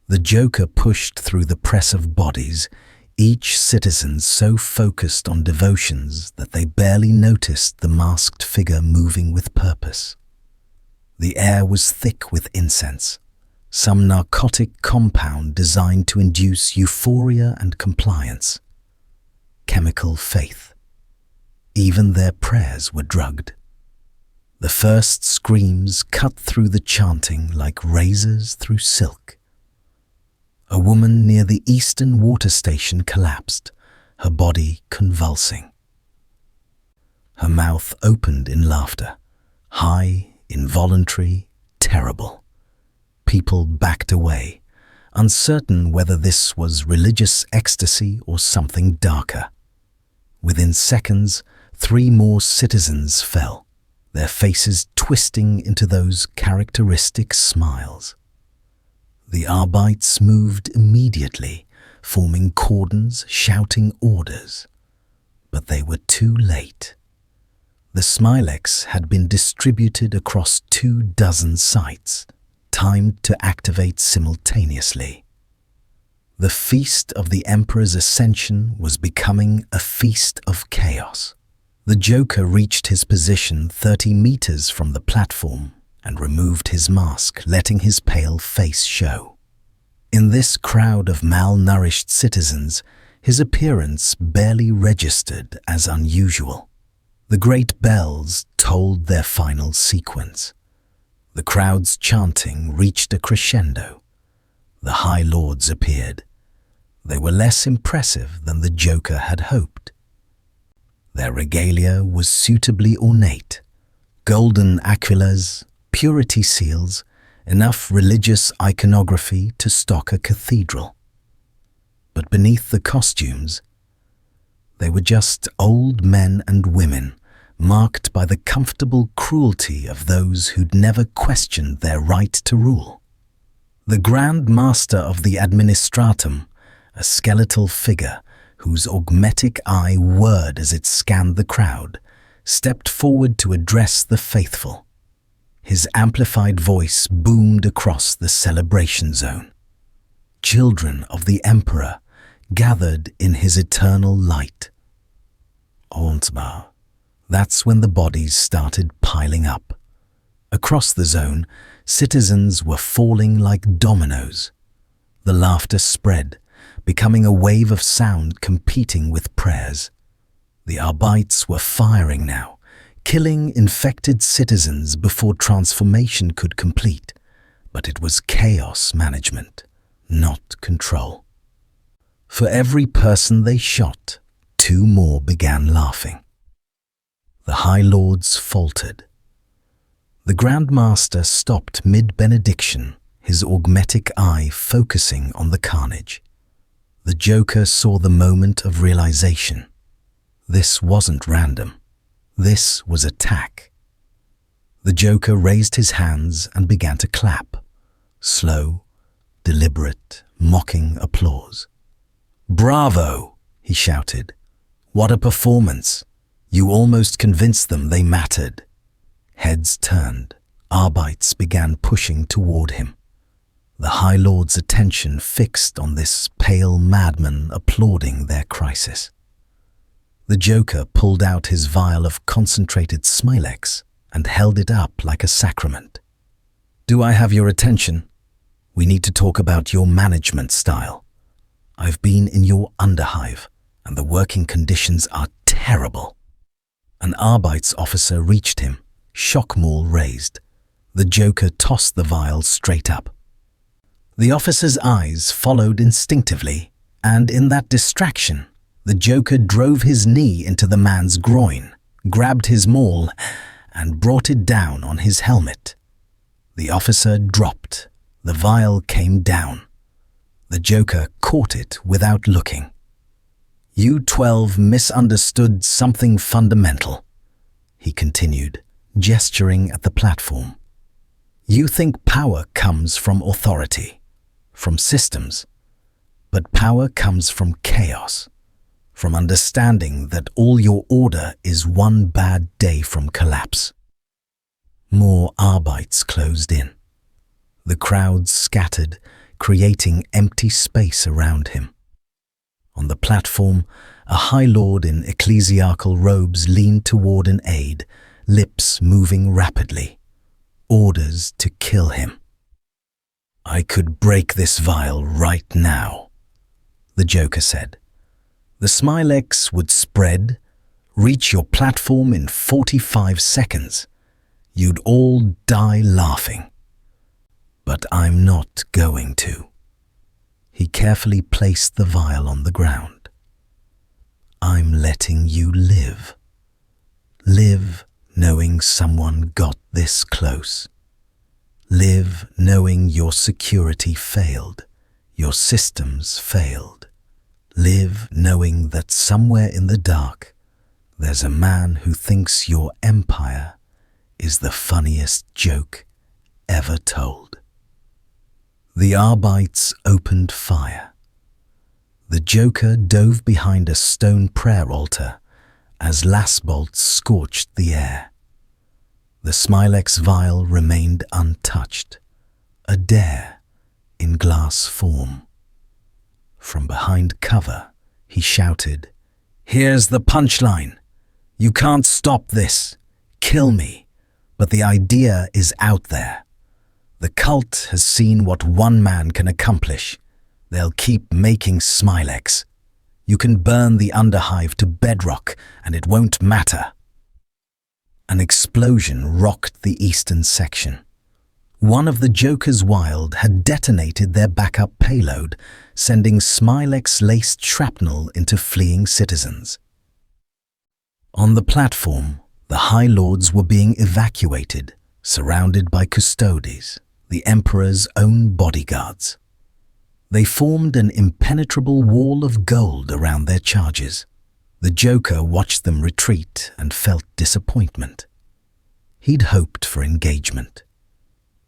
The Joker pushed through the press of bodies, each citizen so focused on devotions that they barely noticed the masked figure moving with purpose. The air was thick with incense, some narcotic compound designed to induce euphoria and compliance. Chemical faith. Even their prayers were drugged. The first screams cut through the chanting like razors through silk. A woman near the eastern water station collapsed, her body convulsing. Her mouth opened in laughter, high, involuntary, terrible. People backed away, uncertain whether this was religious ecstasy or something darker. Within seconds, 3 more citizens fell, their faces twisting into those characteristic smiles. The Arbites moved immediately, forming cordons, shouting orders. But they were too late. The Smilex had been distributed across 24 sites, timed to activate simultaneously. The feast of the Emperor's ascension was becoming a feast of chaos. The Joker reached his position 30 meters from the platform and removed his mask, letting his pale face show. In this crowd of malnourished citizens, his appearance barely registered as unusual. The great bells tolled their final sequence. The crowd's chanting reached a crescendo. The High Lords appeared. They were less impressive than the Joker had hoped. Their regalia was suitably ornate. Golden aquilars, purity seals, enough religious iconography to stock a cathedral. But beneath the costumes, they were just old men and women, marked by the comfortable cruelty of those who'd never questioned their right to rule. The Grand Master of the Administratum, a skeletal figure whose augmetic eye whirred as it scanned the crowd, stepped forward to address the faithful. His amplified voice boomed across the celebration zone. Children of the Emperor gathered in his eternal light. Onsbar. That's when the bodies started piling up. Across the zone, citizens were falling like dominoes. The laughter spread, becoming a wave of sound competing with prayers. The Arbites were firing now, killing infected citizens before transformation could complete. But it was chaos management, not control. For every person they shot, 2 more began laughing. The High Lords faltered. The Grand Master stopped mid-benediction, his augmetic eye focusing on the carnage. The Joker saw the moment of realization. This wasn't random. This was attack. The Joker raised his hands and began to clap. Slow, deliberate, mocking applause. "Bravo!" he shouted. "What a performance! You almost convinced them they mattered." Heads turned. Arbites began pushing toward him. The High Lord's attention fixed on this pale madman applauding their crisis. The Joker pulled out his vial of concentrated Smilex and held it up like a sacrament. "Do I have your attention? We need to talk about your management style. I've been in your underhive, and the working conditions are terrible." An Arbites officer reached him, shock maul raised. The Joker tossed the vial straight up. The officer's eyes followed instinctively, and in that distraction, the Joker drove his knee into the man's groin, grabbed his maul, and brought it down on his helmet. The officer dropped. The vial came down. The Joker caught it without looking. "You 12 misunderstood something fundamental," he continued, gesturing at the platform. You think power comes from authority, from systems, but power comes from chaos, from understanding that all your order is one bad day from collapse. More Arbites closed in. The crowds scattered, creating empty space around him. On the platform, a High Lord in ecclesiastical robes leaned toward an aide, lips moving rapidly. Orders to kill him. "I could break this vial right now," the Joker said. "The Smilex would spread, reach your platform in 45 seconds. You'd all die laughing. But I'm not going to." He carefully placed the vial on the ground. "I'm letting you live. Live knowing someone got this close. Live knowing your security failed, your systems failed. Live knowing that somewhere in the dark, there's a man who thinks your empire is the funniest joke ever told." The Arbites opened fire. The Joker dove behind a stone prayer altar as last bolts scorched the air. The Smilex vial remained untouched, a dare in glass form. From behind cover, he shouted, "Here's the punchline. You can't stop this. Kill me. But the idea is out there. The cult has seen what one man can accomplish. They'll keep making Smilex. You can burn the underhive to bedrock and it won't matter." An explosion rocked the eastern section. One of the Joker's Wild had detonated their backup payload, sending Smilex-laced shrapnel into fleeing citizens. On the platform, the High Lords were being evacuated, surrounded by Custodes, the Emperor's own bodyguards. They formed an impenetrable wall of gold around their charges. The Joker watched them retreat and felt disappointment. He'd hoped for engagement.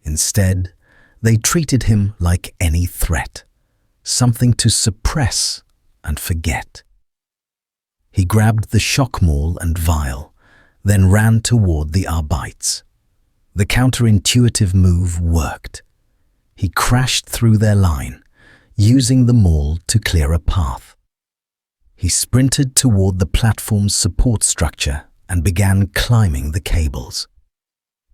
Instead, they treated him like any threat, something to suppress and forget. He grabbed the shock maul and vial, then ran toward the Arbites. The counterintuitive move worked. He crashed through their line, using the maul to clear a path. He sprinted toward the platform's support structure and began climbing the cables.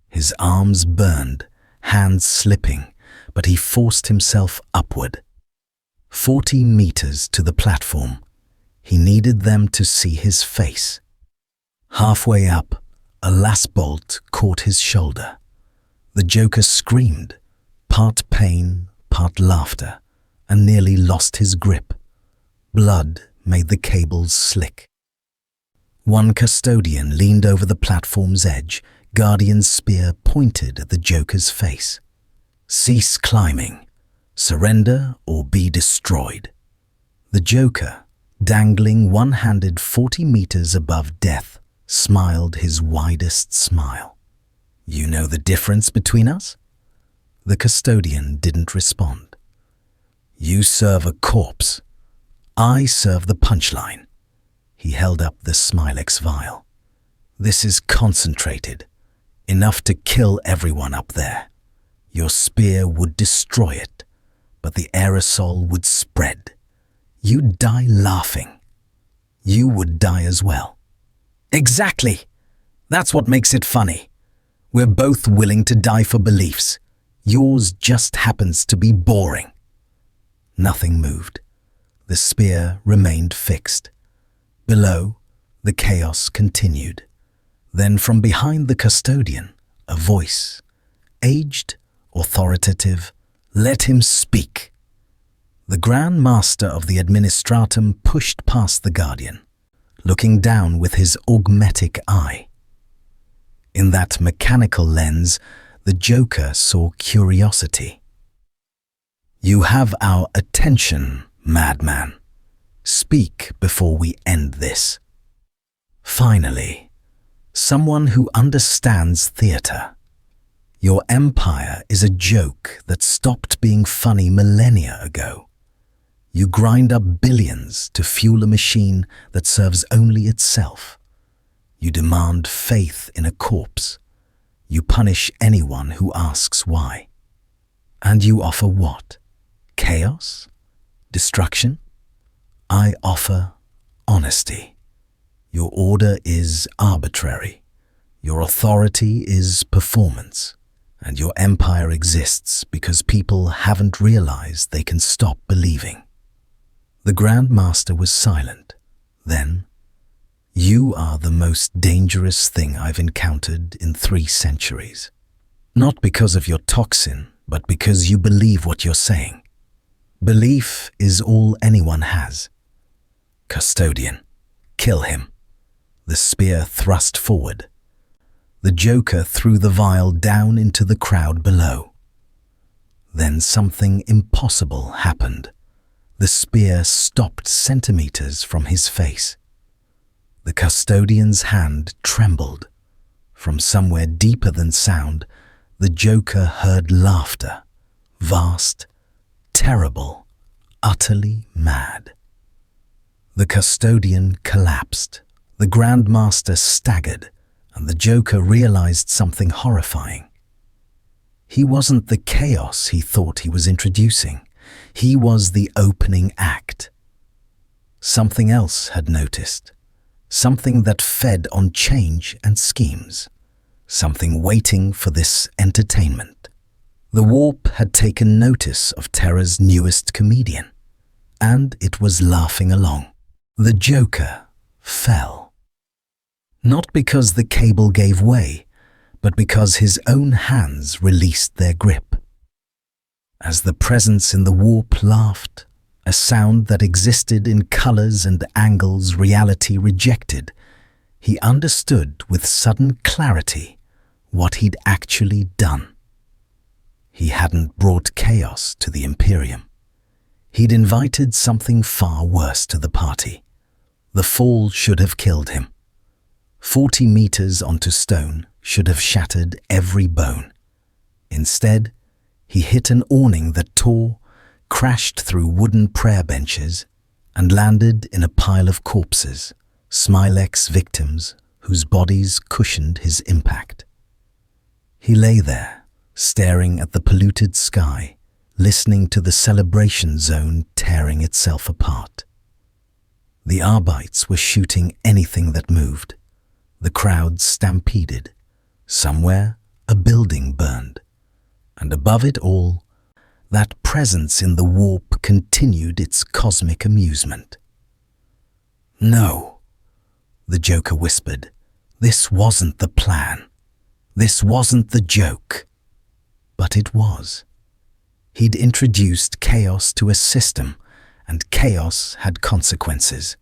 His arms burned, hands slipping, but he forced himself upward. 40 meters to the platform. He needed them to see his face. Halfway up, a last bolt caught his shoulder. The Joker screamed, part pain, part laughter, and nearly lost his grip. Blood made the cables slick. One custodian leaned over the platform's edge, Guardian's spear pointed at the Joker's face. "Cease climbing. Surrender or be destroyed." The Joker, dangling one-handed 40 meters above death, smiled his widest smile. "You know the difference between us?" The custodian didn't respond. "You serve a corpse. I serve the punchline." He held up the Smilex vial. "This is concentrated, enough to kill everyone up there. Your spear would destroy it, but the aerosol would spread. You'd die laughing. You would die as well." "Exactly. That's what makes it funny. We're both willing to die for beliefs. Yours just happens to be boring." Nothing moved. The spear remained fixed. Below, the chaos continued. Then from behind the custodian, a voice, aged, authoritative, "Let him speak." The Grand Master of the Administratum pushed past the Guardian, looking down with his augmetic eye. In that mechanical lens, the Joker saw curiosity. "You have our attention, madman. Speak before we end this." Finally, someone who understands theater. Your empire is a joke that stopped being funny millennia ago. You grind up billions to fuel a machine that serves only itself. You demand faith in a corpse. You punish anyone who asks why. And you offer what? Chaos? Destruction? I offer honesty. Your order is arbitrary. Your authority is performance. And your empire exists because people haven't realized they can stop believing. The Grand Master was silent. Then, "You are the most dangerous thing I've encountered in 3 centuries. Not because of your toxin, but because you believe what you're saying. Belief is all anyone has." "Custodian, kill him." The spear thrust forward. The Joker threw the vial down into the crowd below. Then something impossible happened. The spear stopped centimeters from his face. The custodian's hand trembled. From somewhere deeper than sound, the Joker heard laughter. Vast, terrible, utterly mad. The custodian collapsed. The Grand Master staggered, and the Joker realized something horrifying. He wasn't the chaos he thought he was introducing. He was the opening act. Something else had noticed. Something that fed on change and schemes. Something waiting for this entertainment. The warp had taken notice of Terra's newest comedian, and it was laughing along. The Joker fell. Not because the cable gave way, but because his own hands released their grip. As the presence in the warp laughed, a sound that existed in colors and angles reality rejected, he understood with sudden clarity what he'd actually done. He hadn't brought chaos to the Imperium. He'd invited something far worse to the party. The fall should have killed him. 40 meters onto stone should have shattered every bone. Instead, he hit an awning that tore, crashed through wooden prayer benches, and landed in a pile of corpses, Smilex victims whose bodies cushioned his impact. He lay there, staring at the polluted sky, listening to the celebration zone tearing itself apart. The Arbites were shooting anything that moved. The crowd stampeded. Somewhere, a building burned. And above it all, that presence in the warp continued its cosmic amusement. "No," the Joker whispered. "This wasn't the plan. This wasn't the joke." But it was. He'd introduced chaos to a system, and chaos had consequences.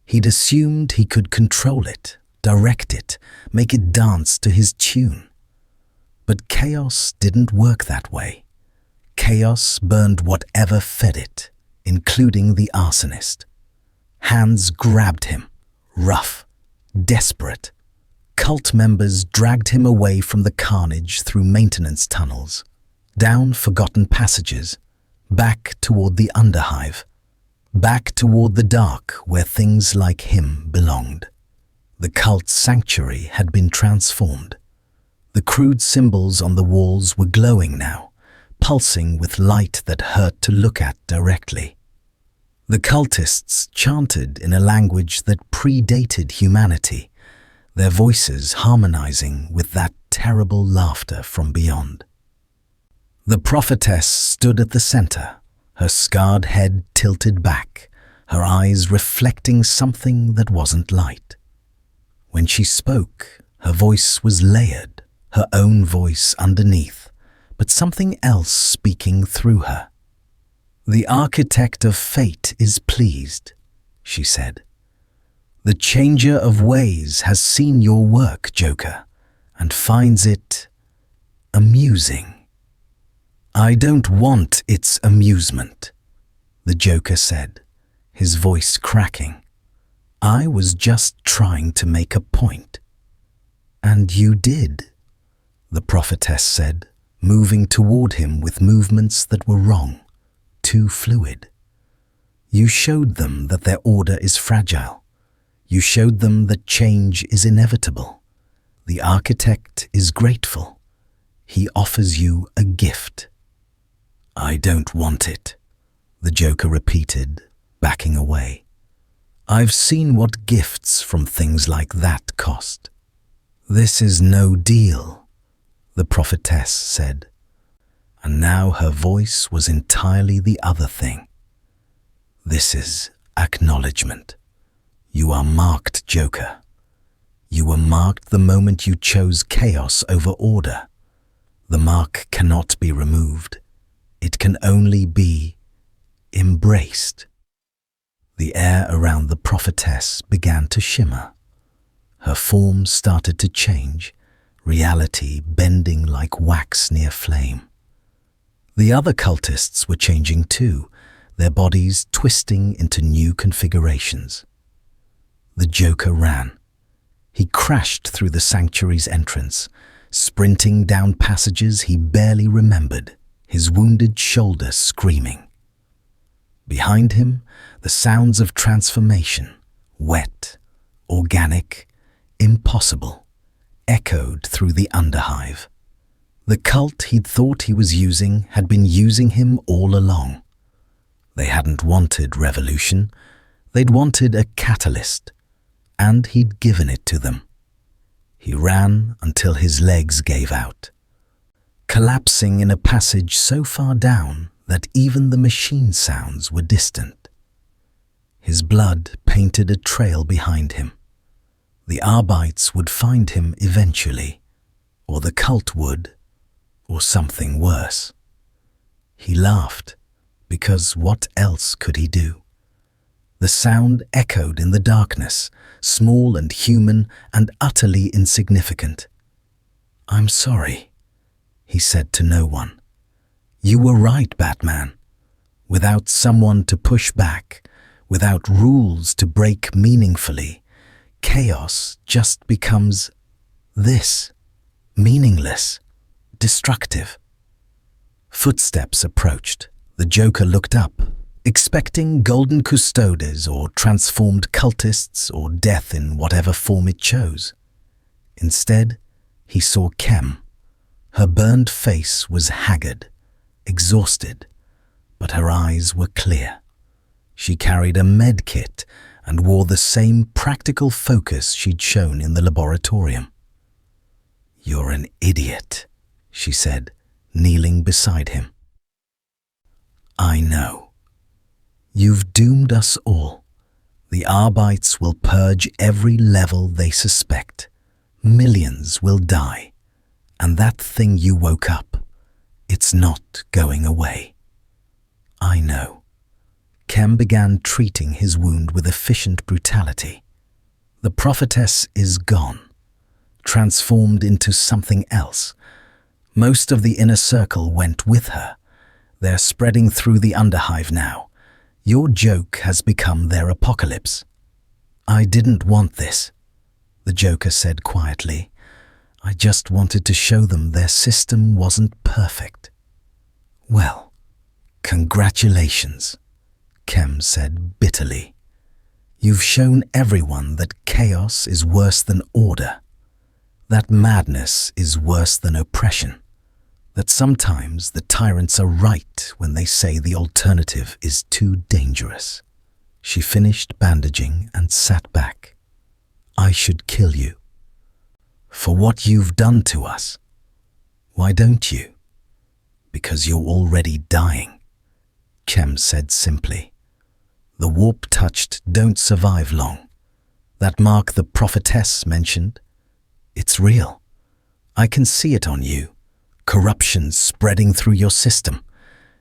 He'd assumed he could control it, direct it, make it dance to his tune. But chaos didn't work that way. Chaos burned whatever fed it, including the arsonist. Hands grabbed him, rough, desperate. Cult members dragged him away from the carnage through maintenance tunnels, down forgotten passages, back toward the underhive, back toward the dark where things like him belonged. The cult's sanctuary had been transformed. The crude symbols on the walls were glowing now, pulsing with light that hurt to look at directly. The cultists chanted in a language that predated humanity, their voices harmonizing with that terrible laughter from beyond. The prophetess stood at the center, her scarred head tilted back, her eyes reflecting something that wasn't light. When she spoke, her voice was layered, her own voice underneath, but something else speaking through her. "The architect of fate is pleased," she said. "The changer of ways has seen your work, Joker, and finds it amusing." "I don't want its amusement," the Joker said, his voice cracking. "I was just trying to make a point." "And you did," the prophetess said, moving toward him with movements that were wrong, too fluid. You showed them that their order is fragile. You showed them that change is inevitable. The architect is grateful. He offers you a gift. I don't want it, the Joker repeated, backing away. I've seen what gifts from things like that cost. This is no deal, the prophetess said, and now her voice was entirely the other thing. This is acknowledgement. You are marked, Joker. You were marked the moment you chose chaos over order. The mark cannot be removed. It can only be embraced. The air around the prophetess began to shimmer. Her form started to change, reality bending like wax near flame. The other cultists were changing too, their bodies twisting into new configurations. The Joker ran. He crashed through the sanctuary's entrance, sprinting down passages he barely remembered, his wounded shoulder screaming. Behind him, the sounds of transformation, wet, organic, impossible, echoed through the underhive. The cult he'd thought he was using had been using him all along. They hadn't wanted revolution, they'd wanted a catalyst, and he'd given it to them. He ran until his legs gave out, collapsing in a passage so far down that even the machine sounds were distant. His blood painted a trail behind him. The Arbites would find him eventually, or the cult would, or something worse. He laughed, because what else could he do? The sound echoed in the darkness, small and human and utterly insignificant. I'm sorry, he said to no one. You were right, Batman. Without someone to push back, without rules to break meaningfully, chaos just becomes this, meaningless, destructive. Footsteps approached. The Joker looked up, expecting golden custodes or transformed cultists or death in whatever form it chose. Instead, he saw Kem. Her burned face was haggard, exhausted, but her eyes were clear. She carried a med kit and wore the same practical focus she'd shown in the laboratorium. You're an idiot, she said, kneeling beside him. I know. You've doomed us all. The Arbites will purge every level they suspect. Millions will die. And that thing you woke up, it's not going away. I know. Kem began treating his wound with efficient brutality. The prophetess is gone, transformed into something else. Most of the inner circle went with her. They're spreading through the underhive now. Your joke has become their apocalypse. I didn't want this, the Joker said quietly. I just wanted to show them their system wasn't perfect. Well, congratulations, Kem said bitterly. You've shown everyone that chaos is worse than order, that madness is worse than oppression, that sometimes the tyrants are right when they say the alternative is too dangerous. She finished bandaging and sat back. I should kill you. For what you've done to us. Why don't you? Because you're already dying, Kem said simply. The warp-touched don't survive long. That mark the prophetess mentioned, it's real. I can see it on you. Corruption spreading through your system.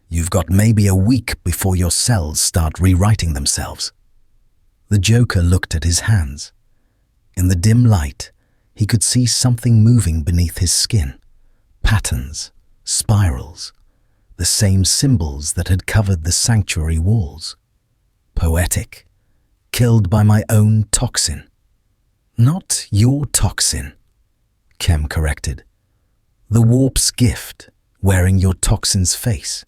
You've got maybe a week before your cells start rewriting themselves. The Joker looked at his hands. In the dim light, he could see something moving beneath his skin. Patterns, spirals, the same symbols that had covered the sanctuary walls. Poetic, killed by my own toxin. Not your toxin, Kem corrected. The warp's gift, wearing your toxin's face.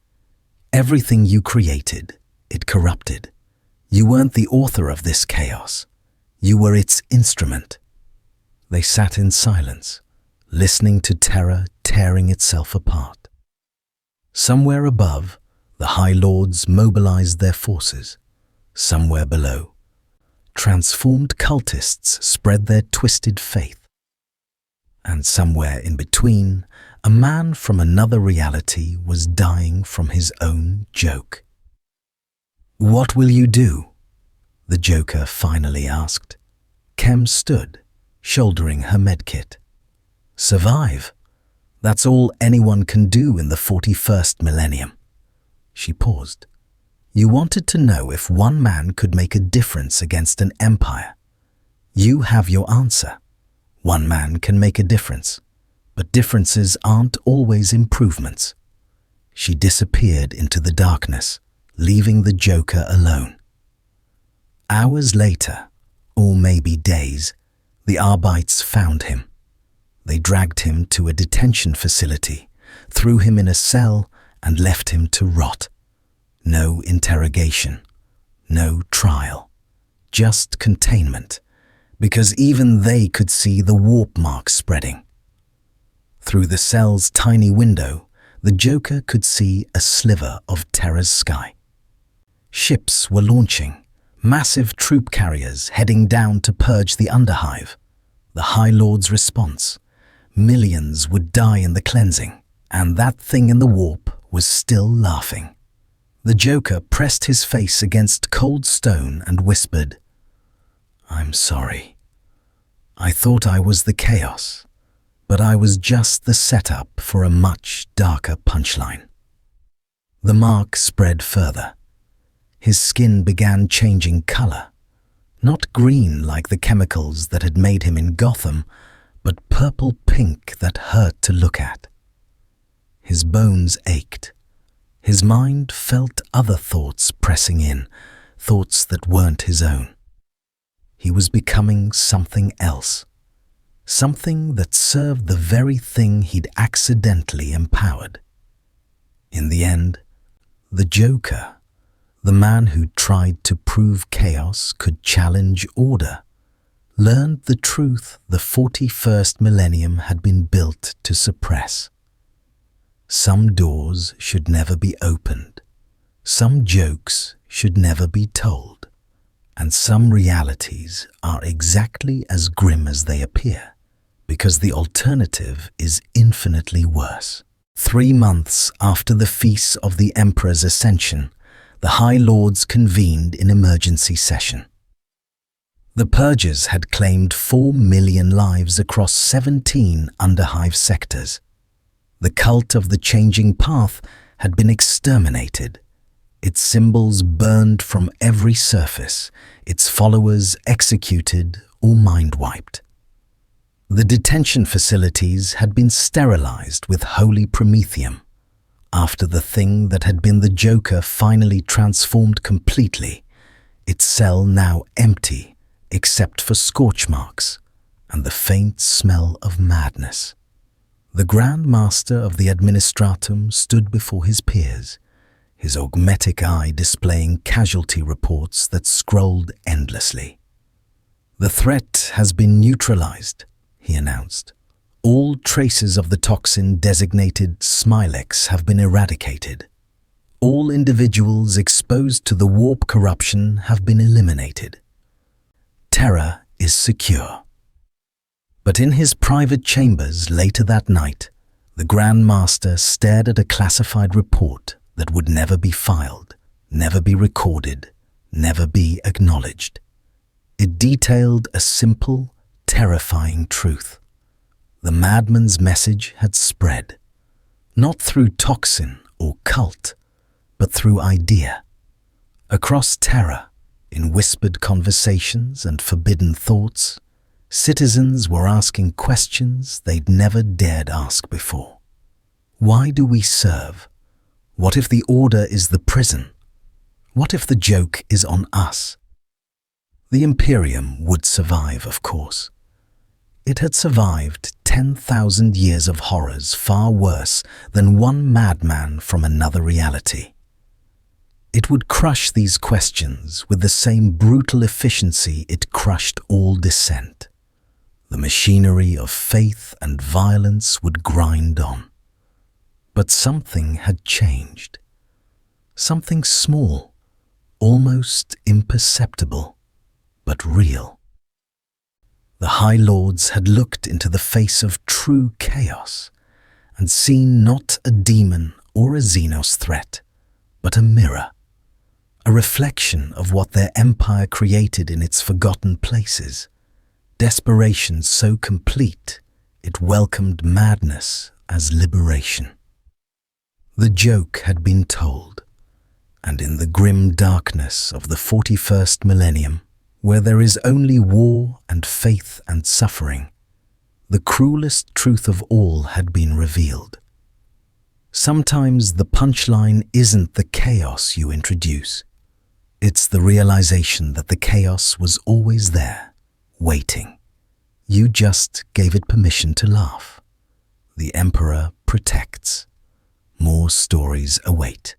Everything you created, it corrupted. You weren't the author of this chaos. You were its instrument. They sat in silence, listening to Terra tearing itself apart. Somewhere above, the High Lords mobilized their forces. Somewhere below, transformed cultists spread their twisted faith. And somewhere in between, a man from another reality was dying from his own joke. "What will you do?" the Joker finally asked. Kem stood, shouldering her medkit. "Survive. That's all anyone can do in the 41st millennium." She paused. "You wanted to know if one man could make a difference against an empire. You have your answer. One man can make a difference, but differences aren't always improvements." She disappeared into the darkness, leaving the Joker alone. Hours later, or maybe days, the Arbites found him. They dragged him to a detention facility, threw him in a cell, and left him to rot. No interrogation, no trial, just containment, because even they could see the warp marks spreading. Through the cell's tiny window, the Joker could see a sliver of Terra's sky. Ships were launching, massive troop carriers heading down to purge the underhive. The High Lord's response: millions would die in the cleansing, and that thing in the warp was still laughing. The Joker pressed his face against cold stone and whispered, "I'm sorry. I thought I was the chaos, but I was just the setup for a much darker punchline." The mark spread further. His skin began changing color, not green like the chemicals that had made him in Gotham, but purple-pink that hurt to look at. His bones ached. His mind felt other thoughts pressing in, thoughts that weren't his own. He was becoming something else, something that served the very thing he'd accidentally empowered. In the end, the Joker, the man who tried to prove chaos could challenge order, learned the truth the 41st millennium had been built to suppress. Some doors should never be opened, some jokes should never be told, and some realities are exactly as grim as they appear, because the alternative is infinitely worse. 3 months after the feast of the Emperor's ascension, the High Lords convened in emergency session. The Purgers had claimed 4 million lives across 17 underhive sectors. The cult of the changing path had been exterminated, its symbols burned from every surface, its followers executed or mind-wiped. The detention facilities had been sterilized with holy promethium. After the thing that had been the Joker finally transformed completely, its cell now empty except for scorch marks and the faint smell of madness. The Grand Master of the Administratum stood before his peers, his augmetic eye displaying casualty reports that scrolled endlessly. "The threat has been neutralized," he announced. "All traces of the toxin designated Smilex have been eradicated. All individuals exposed to the warp corruption have been eliminated. Terra is secure." But in his private chambers later that night, the Grand Master stared at a classified report that would never be filed, never be recorded, never be acknowledged. It detailed a simple, terrifying truth. The madman's message had spread, not through toxin or cult, but through idea. Across Terra, in whispered conversations and forbidden thoughts, citizens were asking questions they'd never dared ask before. Why do we serve? What if the order is the prison? What if the joke is on us? The Imperium would survive, of course. It had survived 10,000 years of horrors far worse than one madman from another reality. It would crush these questions with the same brutal efficiency it crushed all dissent. The machinery of faith and violence would grind on. But something had changed. Something small, almost imperceptible, but real. The High Lords had looked into the face of true chaos and seen not a demon or a Xenos threat, but a mirror, a reflection of what their empire created in its forgotten places. Desperation so complete, it welcomed madness as liberation. The joke had been told, and in the grim darkness of the 41st millennium, where there is only war and faith and suffering, the cruelest truth of all had been revealed. Sometimes the punchline isn't the chaos you introduce. It's the realization that the chaos was always there, waiting. You just gave it permission to laugh. The Emperor protects. More stories await.